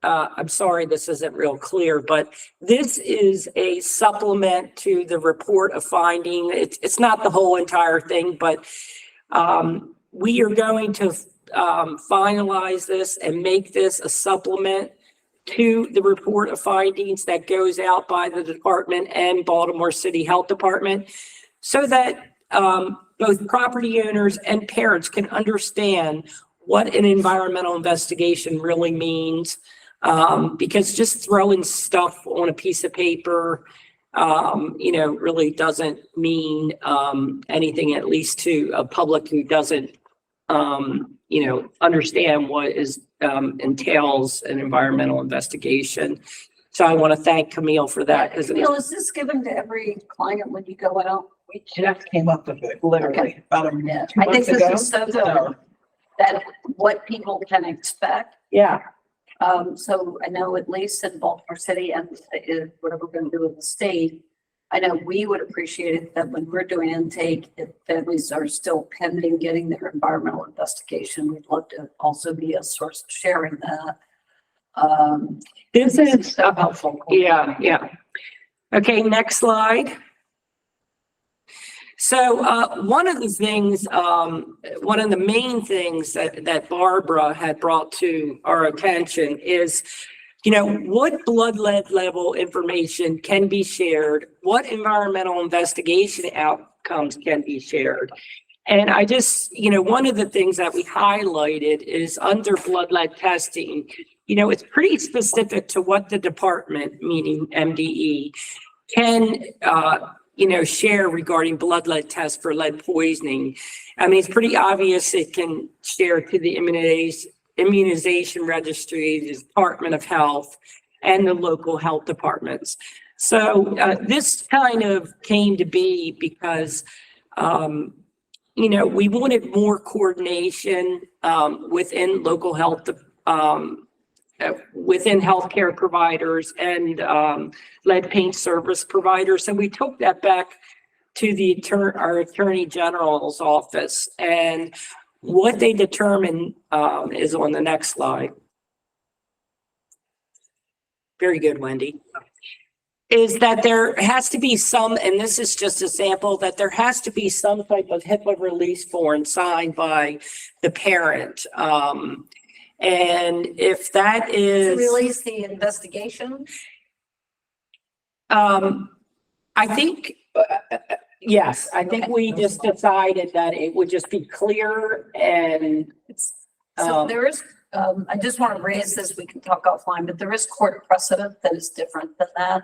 N: I'm sorry, this isn't real clear, but this is a supplement to the report of finding. It's not the whole entire thing, but we are going to finalize this and make this a supplement to the report of findings that goes out by the department and Baltimore City Health Department, so that both property owners and parents can understand what an environmental investigation really means. Because just throwing stuff on a piece of paper, really doesn't mean anything, at least to a public who doesn't, understand what is entails an environmental investigation. So I want to thank Camille for that.
A: Camille, is this given to every client when you go out?
O: We just came up with it, literally, about a minute.
A: I think this is so good that what people can expect.
N: Yeah.
A: So I know at least in Baltimore City and whatever we're going to do with the state, I know we would appreciate it that when we're doing intake, if families are still pending getting their environmental investigation, we'd love to also be a source of sharing that.
N: This is helpful. Yeah. Okay, next slide. So one of the things, one of the main things that Barbara had brought to our attention is, what blood lead level information can be shared, what environmental investigation outcomes can be shared. And I just, one of the things that we highlighted is under blood lead testing, it's pretty specific to what the department, meaning MDE, can share regarding blood lead tests for lead poisoning. I mean, it's pretty obvious it can share to the immunization registry, the Department of Health, and the local health departments. So this kind of came to be because, we wanted more coordination within local health within healthcare providers and lead paint service providers. And we took that back to our Attorney General's office. And what they determined is on the next slide. Very good, Wendy. Is that there has to be some, and this is just a sample, that there has to be some type of HIPAA release form signed by the parent. And if that is
A: To release the investigation.
N: I think, yes, I think we just decided that it would just be clear and
A: So there is, I just want to raise this, we can talk offline, but there is court precedent that is different than that.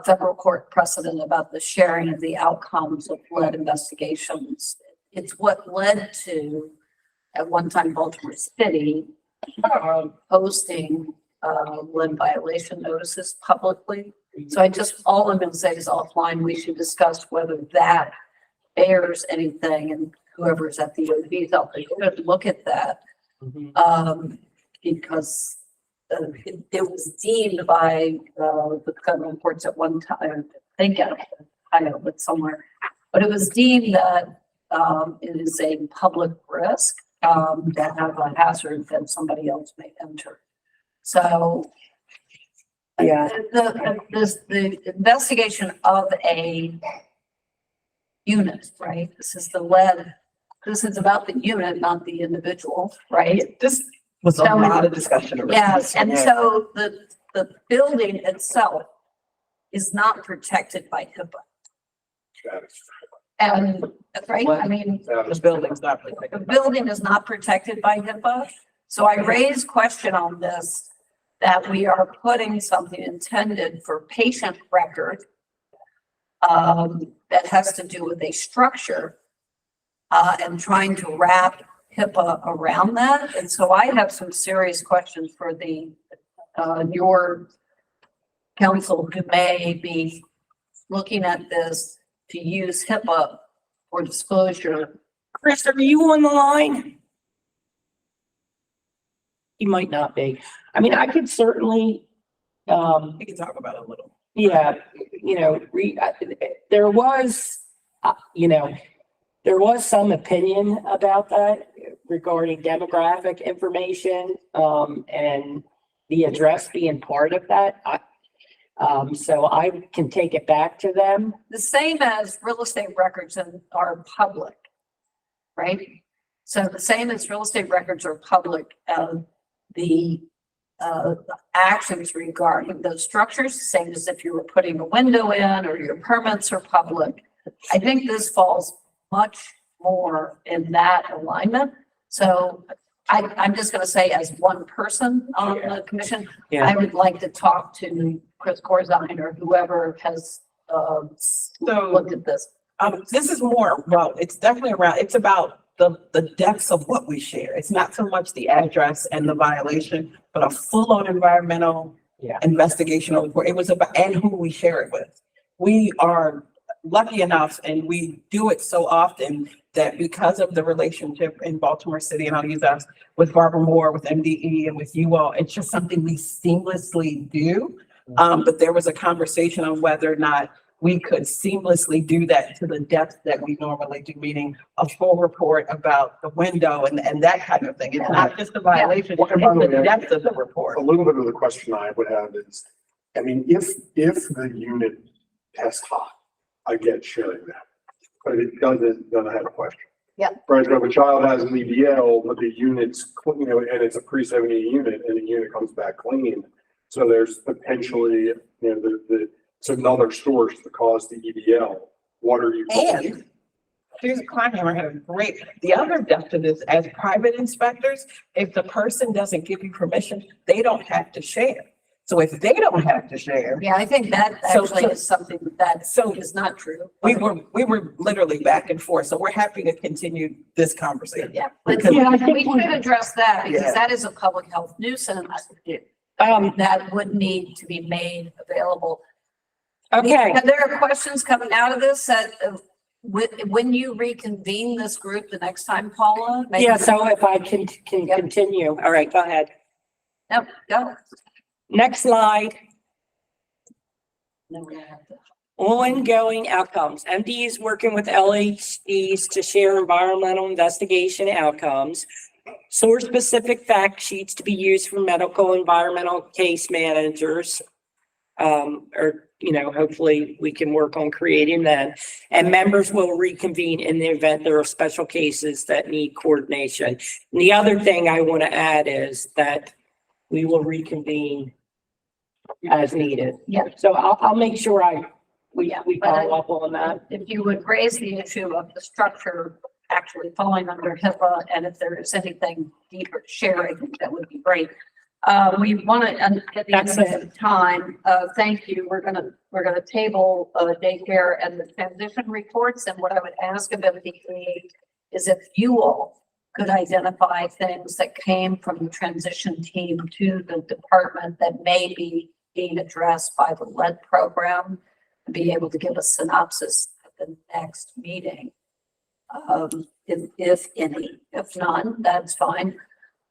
A: Federal court precedent about the sharing of the outcomes of lead investigations. It's what led to, at one time, Baltimore City posting lead violation notices publicly. So all I'm going to say is offline, we should discuss whether that bears anything, and whoever's at the OD's out there should look at that. Because it was deemed by the federal courts at one time think I know it somewhere, but it was deemed that it is a public risk to have a hazard that somebody else may enter. So
N: Yeah.
A: the investigation of a unit, right? This is the lead. This is about the unit, not the individual, right?
O: This was a lot of discussion around
A: Yes,
O: this.
A: and so the building itself is not protected by HIPAA. And, right, I mean,
O: The building's not protected.
A: the building is not protected by HIPAA. So I raised question on this, that we are putting something intended for patient record that has to do with a structure and trying to wrap HIPAA around that. And so I have some serious questions for your council who may be looking at this to use HIPAA for disclosure.
N: Chris, are you on the line? You might not be. I mean, I could certainly,
O: We can talk about it a little.
N: yeah, there was, there was some opinion about that regarding demographic information, and the address being part of that. So I can take it back to them.
A: The same as real estate records are public, right? So the same as real estate records are public, the actions regarding those structures, same as if you were putting a window in or your permits are public. I think this falls much more in that alignment. So I'm just going to say, as one person on the commission, I would like to talk to Chris Corzine or whoever has looked at this.
O: This is more, well, it's definitely around, it's about the depths of what we share. It's not so much the address and the violation, but a full-on environmental investigational report. It was about, and who we share it with. We are lucky enough, and we do it so often, that because of the relationship in Baltimore City, and I'll use us, with Barbara Moore, with MDE, and with you all, it's just something we seamlessly do. But there was a conversation on whether or not we could seamlessly do that to the depth that we normally do, meaning a full report about the window and that kind of thing. It's not just the violation, it's the depth of the report.
E: A little bit of the question I would have is, I mean, if the unit tests hot, I get sharing that, but it doesn't, then I have a question.
A: Yeah.
E: Right, so if a child has an EBL, but the unit's, and it's a pre-70 unit and the unit comes back clean. So there's potentially, it's another source to cause the EBL. What are you?
O: And Susan Kleinhammer had a great, the other depth to this, as private inspectors, if the person doesn't give you permission, they don't have to share. So if they don't have to share.
A: Yeah, I think that actually is something that is not true.
O: We were literally back and forth, so we're happy to continue this conversation.
A: Yeah, but we should address that because that is a public health nuisance that would need to be made available.
N: Okay.
A: And there are questions coming out of this that when you reconvene this group the next time, Paula? maybe-
N: Yeah, so if I can continue. All right, go ahead.
A: Yep, go.
N: Next slide.
A: Then we have to-
N: Ongoing outcomes. MD is working with LHDs to share environmental investigation outcomes. Source-specific fact sheets to be used for medical environmental case managers. Hopefully we can work on creating that. And members will reconvene in the event there are special cases that need coordination. And the other thing I want to add is that we will reconvene as needed.
A: Yeah.
N: So I'll make sure we follow up on that.
A: If you would raise the issue of the structure actually falling under HIPAA, and if there is anything deeper sharing, that would be great. We want to, at the end of time, thank you. We're gonna table daycare and the transition reports. And what I would ask of MDE is if you all could identify things that came from the transition team to the department that may be being addressed by the lead program, and be able to give a synopsis at the next meeting. If any, if none, that's fine.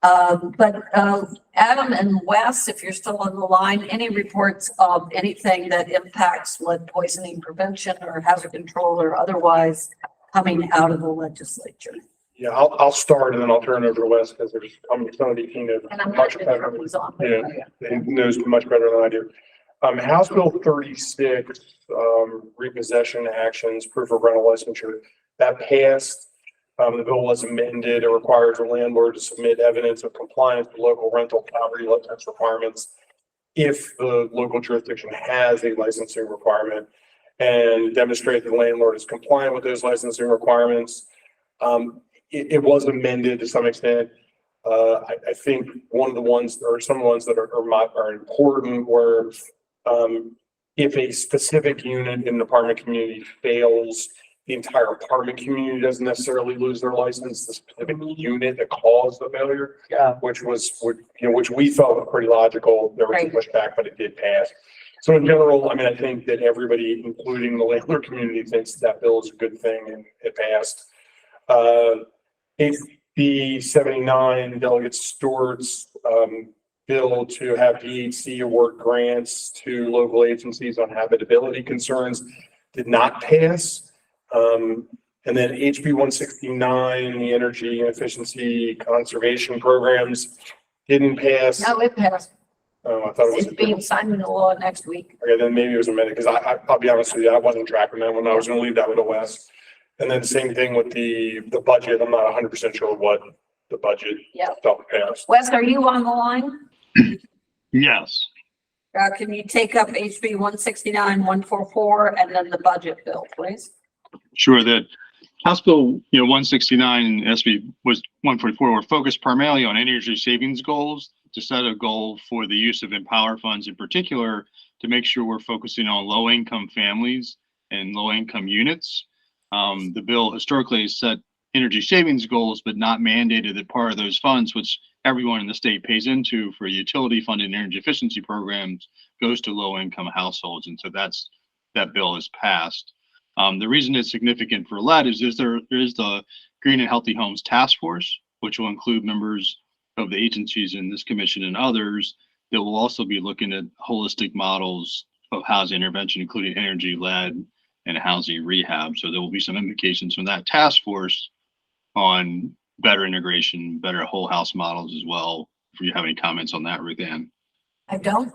A: Adam and Wes, if you're still on the line, any reports of anything that impacts lead poisoning prevention or hazard control or otherwise coming out of the legislature?
E: Yeah, I'll start and then I'll turn it over to Wes because there's somebody he knows
A: And I'm not
E: much
A: sure
E: better.
A: who's on.
E: Yeah, he knows much better than I do. House Bill 36, repossession actions, proof of rental licensure, that passed. The bill was amended. It requires a landlord to submit evidence of compliance with local rental property license requirements if the local jurisdiction has a licensing requirement and demonstrate that the landlord is compliant with those licensing requirements. It was amended to some extent. I think one of the ones or some ones that are important were if a specific unit in an apartment community fails, the entire apartment community doesn't necessarily lose their license. The specific unit that caused the failure, which we thought was pretty logical. There was some pushback, but it did pass. So in general, I mean, I think that everybody, including the landlord community, thinks that bill is a good thing and it passed. HB 79, Delegate Stewart's bill to have DHC award grants to local agencies on habitability concerns did not pass. And then HB 169, the energy and efficiency conservation programs didn't pass.
A: No, it passed.
E: Oh, I thought it was.
A: It's being signed into law next week.
E: Okay, then maybe it was amended because I'll be honest with you, I wasn't tracking that one. I was going to leave that with the West. And then same thing with the budget. I'm not 100% sure what the budget felt passed.
A: Wes, are you on the line?
M: Yes.
A: Can you take up HB 169, 144, and then the budget bill, please?
M: Sure. The House Bill, 169 and SB was 144 were focused primarily on energy savings goals to set a goal for the use of Empower funds in particular to make sure we're focusing on low income families and low income units. The bill historically has set energy savings goals, but not mandated that part of those funds, which everyone in the state pays into for utility funded energy efficiency programs, goes to low income households. And so that bill is passed. The reason it's significant for lead is there is the Green and Healthy Homes Task Force, which will include members of the agencies in this commission and others that will also be looking at holistic models of housing intervention, including energy, lead, and housing rehab. So there will be some implications from that task force on better integration, better whole house models as well. If you have any comments on that, Ruth Ann.
A: I don't.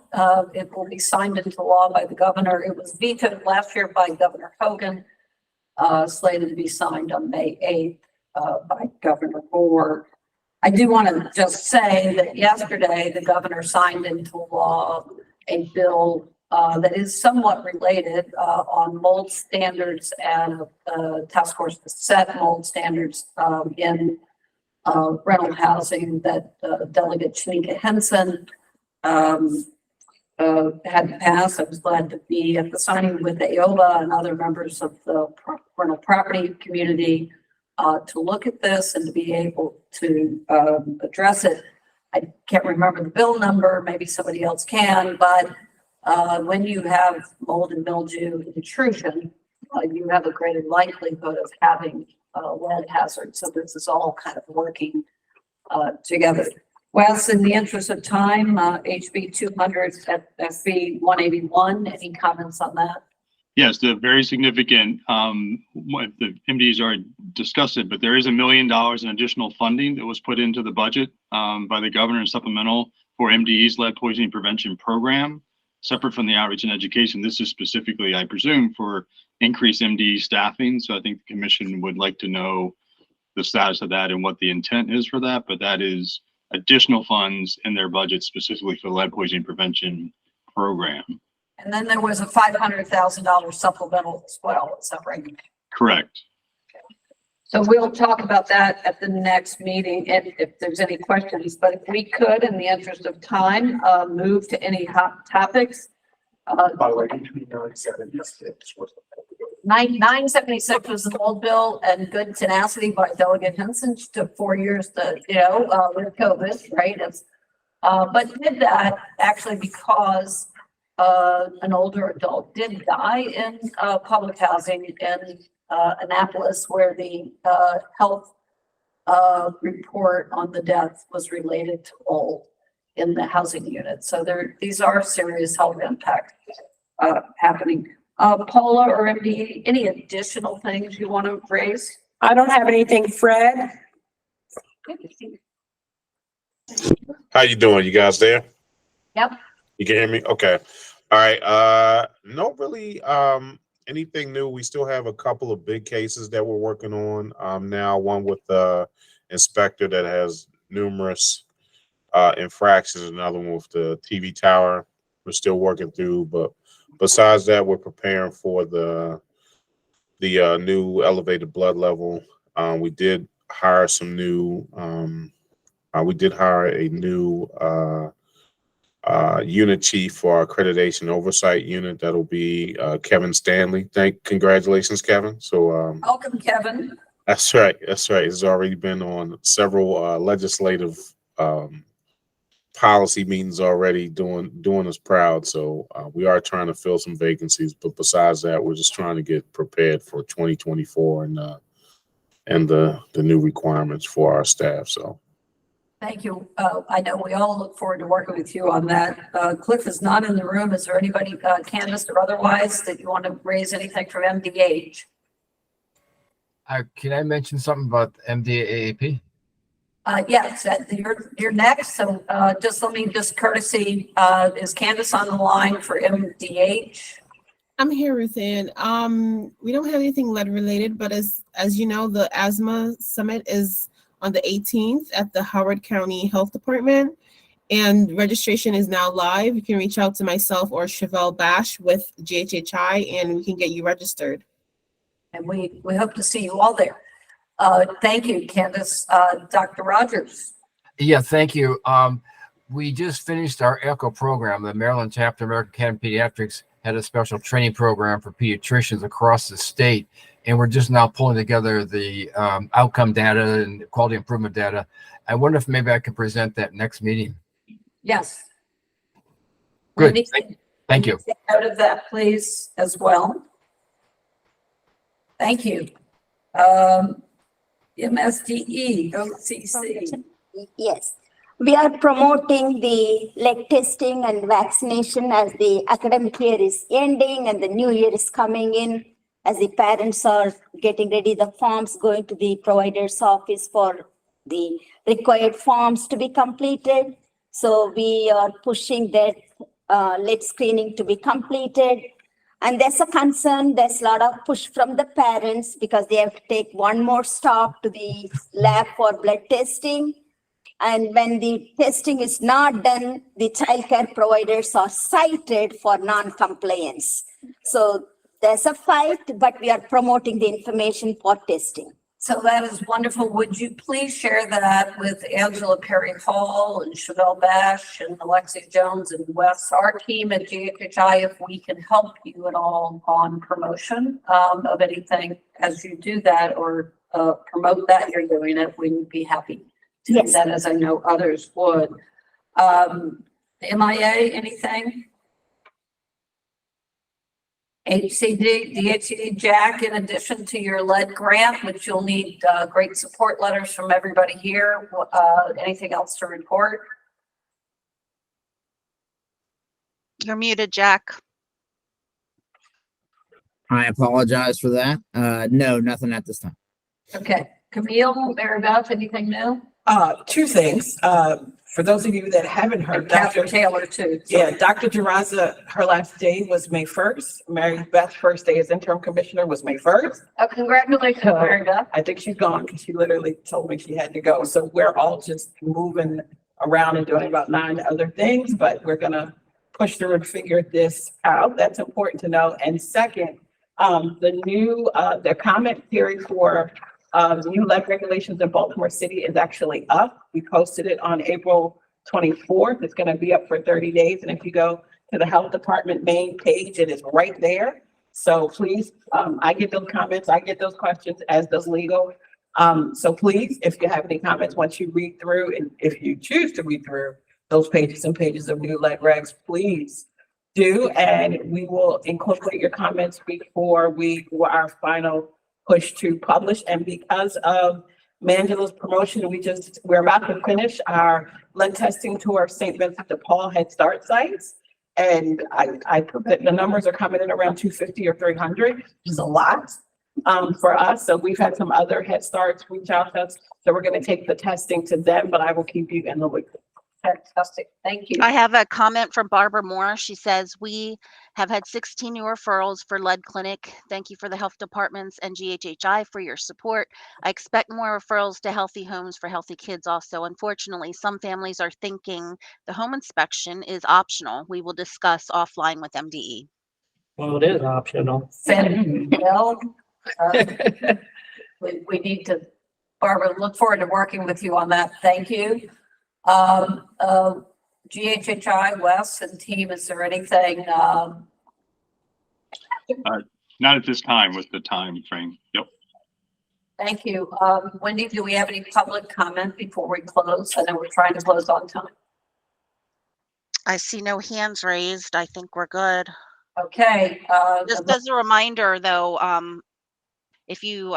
A: It will be signed into law by the governor. It was vetoed last year by Governor Hogan, slated to be signed on May 8th by Governor Moore. I do want to just say that yesterday the governor signed into law a bill that is somewhat related on mold standards and task force to set mold standards in rental housing that Delegate Shanika Henson had passed. I was glad to be at the signing with AOBA and other members of the rental property community to look at this and to be able to address it. I can't remember the bill number, maybe somebody else can, but when you have mold and mildew intrusion, you have a greater likelihood of having lead hazard. So this is all kind of working together. Wes, in the interest of time, HB 200, SB 181, any comments on that?
M: Yes, the very significant, the MDs already discussed it, but there is $1 million in additional funding that was put into the budget by the governor and supplemental for MDE's lead poisoning prevention program, separate from the outreach and education. This is specifically, I presume, for increased MDE staffing. So I think the commission would like to know the status of that and what the intent is for that, but that is additional funds in their budget specifically for the lead poisoning prevention program.
A: And then there was a $500,000 supplemental as well. Is that right?
M: Correct.
A: So we'll talk about that at the next meeting if there's any questions, but if we could, in the interest of time, move to any hot topics.
E: By the way, HB 976 was
A: 976 was the old bill, and good tenacity by Delegate Henson. Took 4 years to, with COVID, right? But did that actually because an older adult did die in public housing in Annapolis, where the health report on the death was related to mold in the housing unit. So these are serious health impacts happening. Paula or MD, any additional things you want to raise?
D: I don't have anything, Fred.
S: How you doing? You guys there?
A: Yep.
S: You can hear me? Okay. All right. No really anything new. We still have a couple of big cases that we're working on now, one with the inspector that has numerous infractions, another one with the TV tower we're still working through, but besides that, we're preparing for the new elevated blood level. We did hire some new we did hire a new unit chief for our accreditation oversight unit. That'll be Kevin Stanley. Congratulations, Kevin. So
A: welcome, Kevin.
S: That's right. That's right. He's already been on several legislative policy meetings already, doing us proud. So we are trying to fill some vacancies, but besides that, we're just trying to get prepared for 2024 and the new requirements for our staff. So.
A: Thank you. I know we all look forward to working with you on that. Cliff is not in the room. Is there anybody, Candace or otherwise, that you want to raise anything from MDH?
K: Can I mention something about MDAAP?
A: Yes, you're next. So just let me courtesy, is Candace on the line for MDH?
C: I'm here, Ruth Ann. We don't have anything lead related, but as you know, the asthma summit is on the 18th at the Howard County Health Department, and registration is now live. You can reach out to myself or Chevelle Bash with GHHI, and we can get you registered.
A: And we hope to see you all there. Thank you, Candace. Dr. Rogers.
K: Yeah, thank you. We just finished our ECHO program. The Maryland chapter, American Academy of Pediatrics, had a special training program for pediatricians across the state. And we're just now pulling together the outcome data and quality improvement data. I wonder if maybe I could present that next meeting.
A: Yes.
K: Good. Thank you.
A: Out of that, please, as well. Thank you. MSDE, OCC.
G: Yes, we are promoting the leg testing and vaccination as the academic year is ending and the new year is coming in. As the parents are getting ready, the forms going to the provider's office for the required forms to be completed. So we are pushing that lead screening to be completed. And there's a concern, there's a lot of push from the parents because they have to take one more stop to the lab for blood testing. And when the testing is not done, the childcare providers are cited for non-compliance. So there's a fight, but we are promoting the information for testing.
A: So that is wonderful. Would you please share that with Angela Perry Hall and Chevelle Bash and Alexia Jones and Wes, our team at GHHI, if we can help you at all on promotion of anything as you do that or promote that you're doing it, we would be happy to do that, as I know others would. MIA, anything? HCD, DHCD, Jack, in addition to your lead grant, which you'll need great support letters from everybody here. Anything else to report?
L: You're muted, Jack.
H: I apologize for that. No, nothing at this time.
A: Okay. Camille, Mary Beth, anything new?
O: Two things. For those of you that haven't heard,
A: Dr. Taylor too.
O: Yeah, Dr. Jaraza, her last day was May 1st. Mary Beth's first day as interim commissioner was May 1st.
A: Oh, congratulations, Mary Beth.
O: I think she's gone because she literally told me she had to go. So we're all just moving around and doing about 9 other things, but we're gonna push through and figure this out. That's important to know. And second, the comment period for new lead regulations in Baltimore City is actually up. We posted it on April 24th. It's going to be up for 30 days. And if you go to the health department main page, it is right there. So please, I get those comments, I get those questions, as does legal. So please, if you have any comments, once you read through, and if you choose to read through those pages and pages of new lead regs, please do. And we will incorporate your comments before our final push to publish. And because of Mangela's promotion. We're about to finish our lead testing tour of St. Vincent de Paul Head Start sites. And I put that the numbers are coming in around 250 or 300, which is a lot for us. So we've had some other Head Starts reach out to us. So we're going to take the testing to them, but I will keep you in the loop.
A: Fantastic. Thank you.
L: I have a comment from Barbara Moore. She says, we have had 16 new referrals for lead clinic. Thank you for the health departments and GHHI for your support. I expect more referrals to healthy homes for healthy kids also. Unfortunately, some families are thinking the home inspection is optional. We will discuss offline with MDE.
N: Well, it is optional.
A: Well, we need to, Barbara, look forward to working with you on that. Thank you. GHHI, Wes and team, is there anything?
M: Not at this time with the time frame. Yep.
A: Thank you. Wendy, do we have any public comment before we close? I know we're trying to close on time.
L: I see no hands raised. I think we're good.
A: Okay.
L: Just as a reminder though, if you,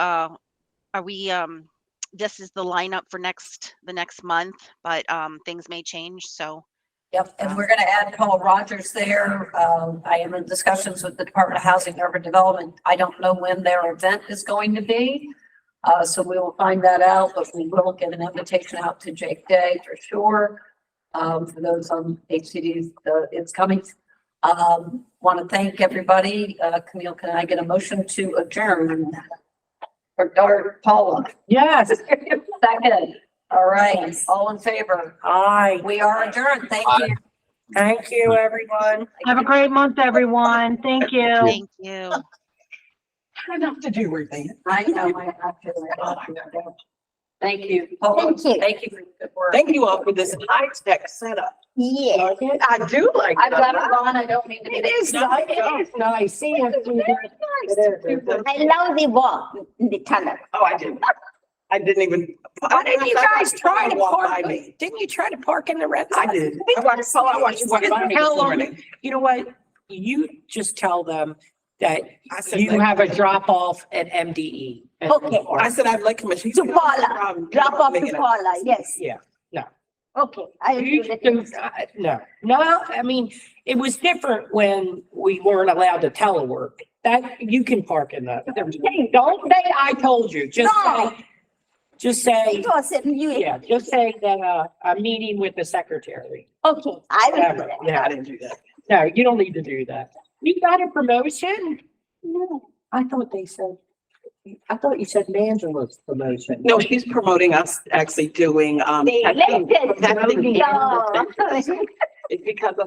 L: this is the lineup for the next month, but things may change, so.
A: Yep, and we're gonna add Paul Rogers there. I am in discussions with the Department of Housing and Urban Development. I don't know when their event is going to be. So we will find that out, but we will get an invitation out to Jake Day for sure. For those on HCDs, it's coming. Want to thank everybody. Camille, can I get a motion to adjourn? Or Paula?
D: Yes.
A: Second. All right. All in favor?
D: Aye.
A: We are adjourned. Thank you.
D: Thank you, everyone. Have a great month, everyone. Thank you.
L: Thank you.
O: Try not to do everything.
A: I know. I have to. Thank you.
G: Thank you.
A: Thank you for your good work.
O: Thank you all for this high-tech setup.
G: Yeah.
O: I do like
A: I've
O: it.
A: got it on. I don't mean to be.
O: It is nice. It is nice. See you.
G: I love the walk in the tunnel.
O: Oh, I do. I didn't even.
D: Why didn't you guys try to
O: walk
D: park?
O: by me?
D: Didn't you try to park in the red?
O: I did. I watched you walk by me this
D: Tell them,
O: morning.
D: you know what? You just tell them that
O: I said
D: you
O: that-
D: have a drop off at MDE.
G: Okay.
O: I said I'd like commission.
G: To Paula, drop off to Paula, yes.
D: Yeah,
G: Okay, I
D: you
G: agree with
D: do,
G: you.
D: no, I mean, it was different when we weren't allowed to telework. That, you can park in that. Don't say I told you,
G: No.
D: just say,
G: It wasn't you.
D: yeah, just say that, I'm meeting with the secretary.
G: Okay, I will do that.
O: Yeah, I didn't do that.
D: No, you don't need to do that. You got a promotion?
G: No.
D: I thought you said Angela's promotion.
O: No, she's promoting us actually doing,
G: The elected.
O: testing.
G: No.
O: It's because of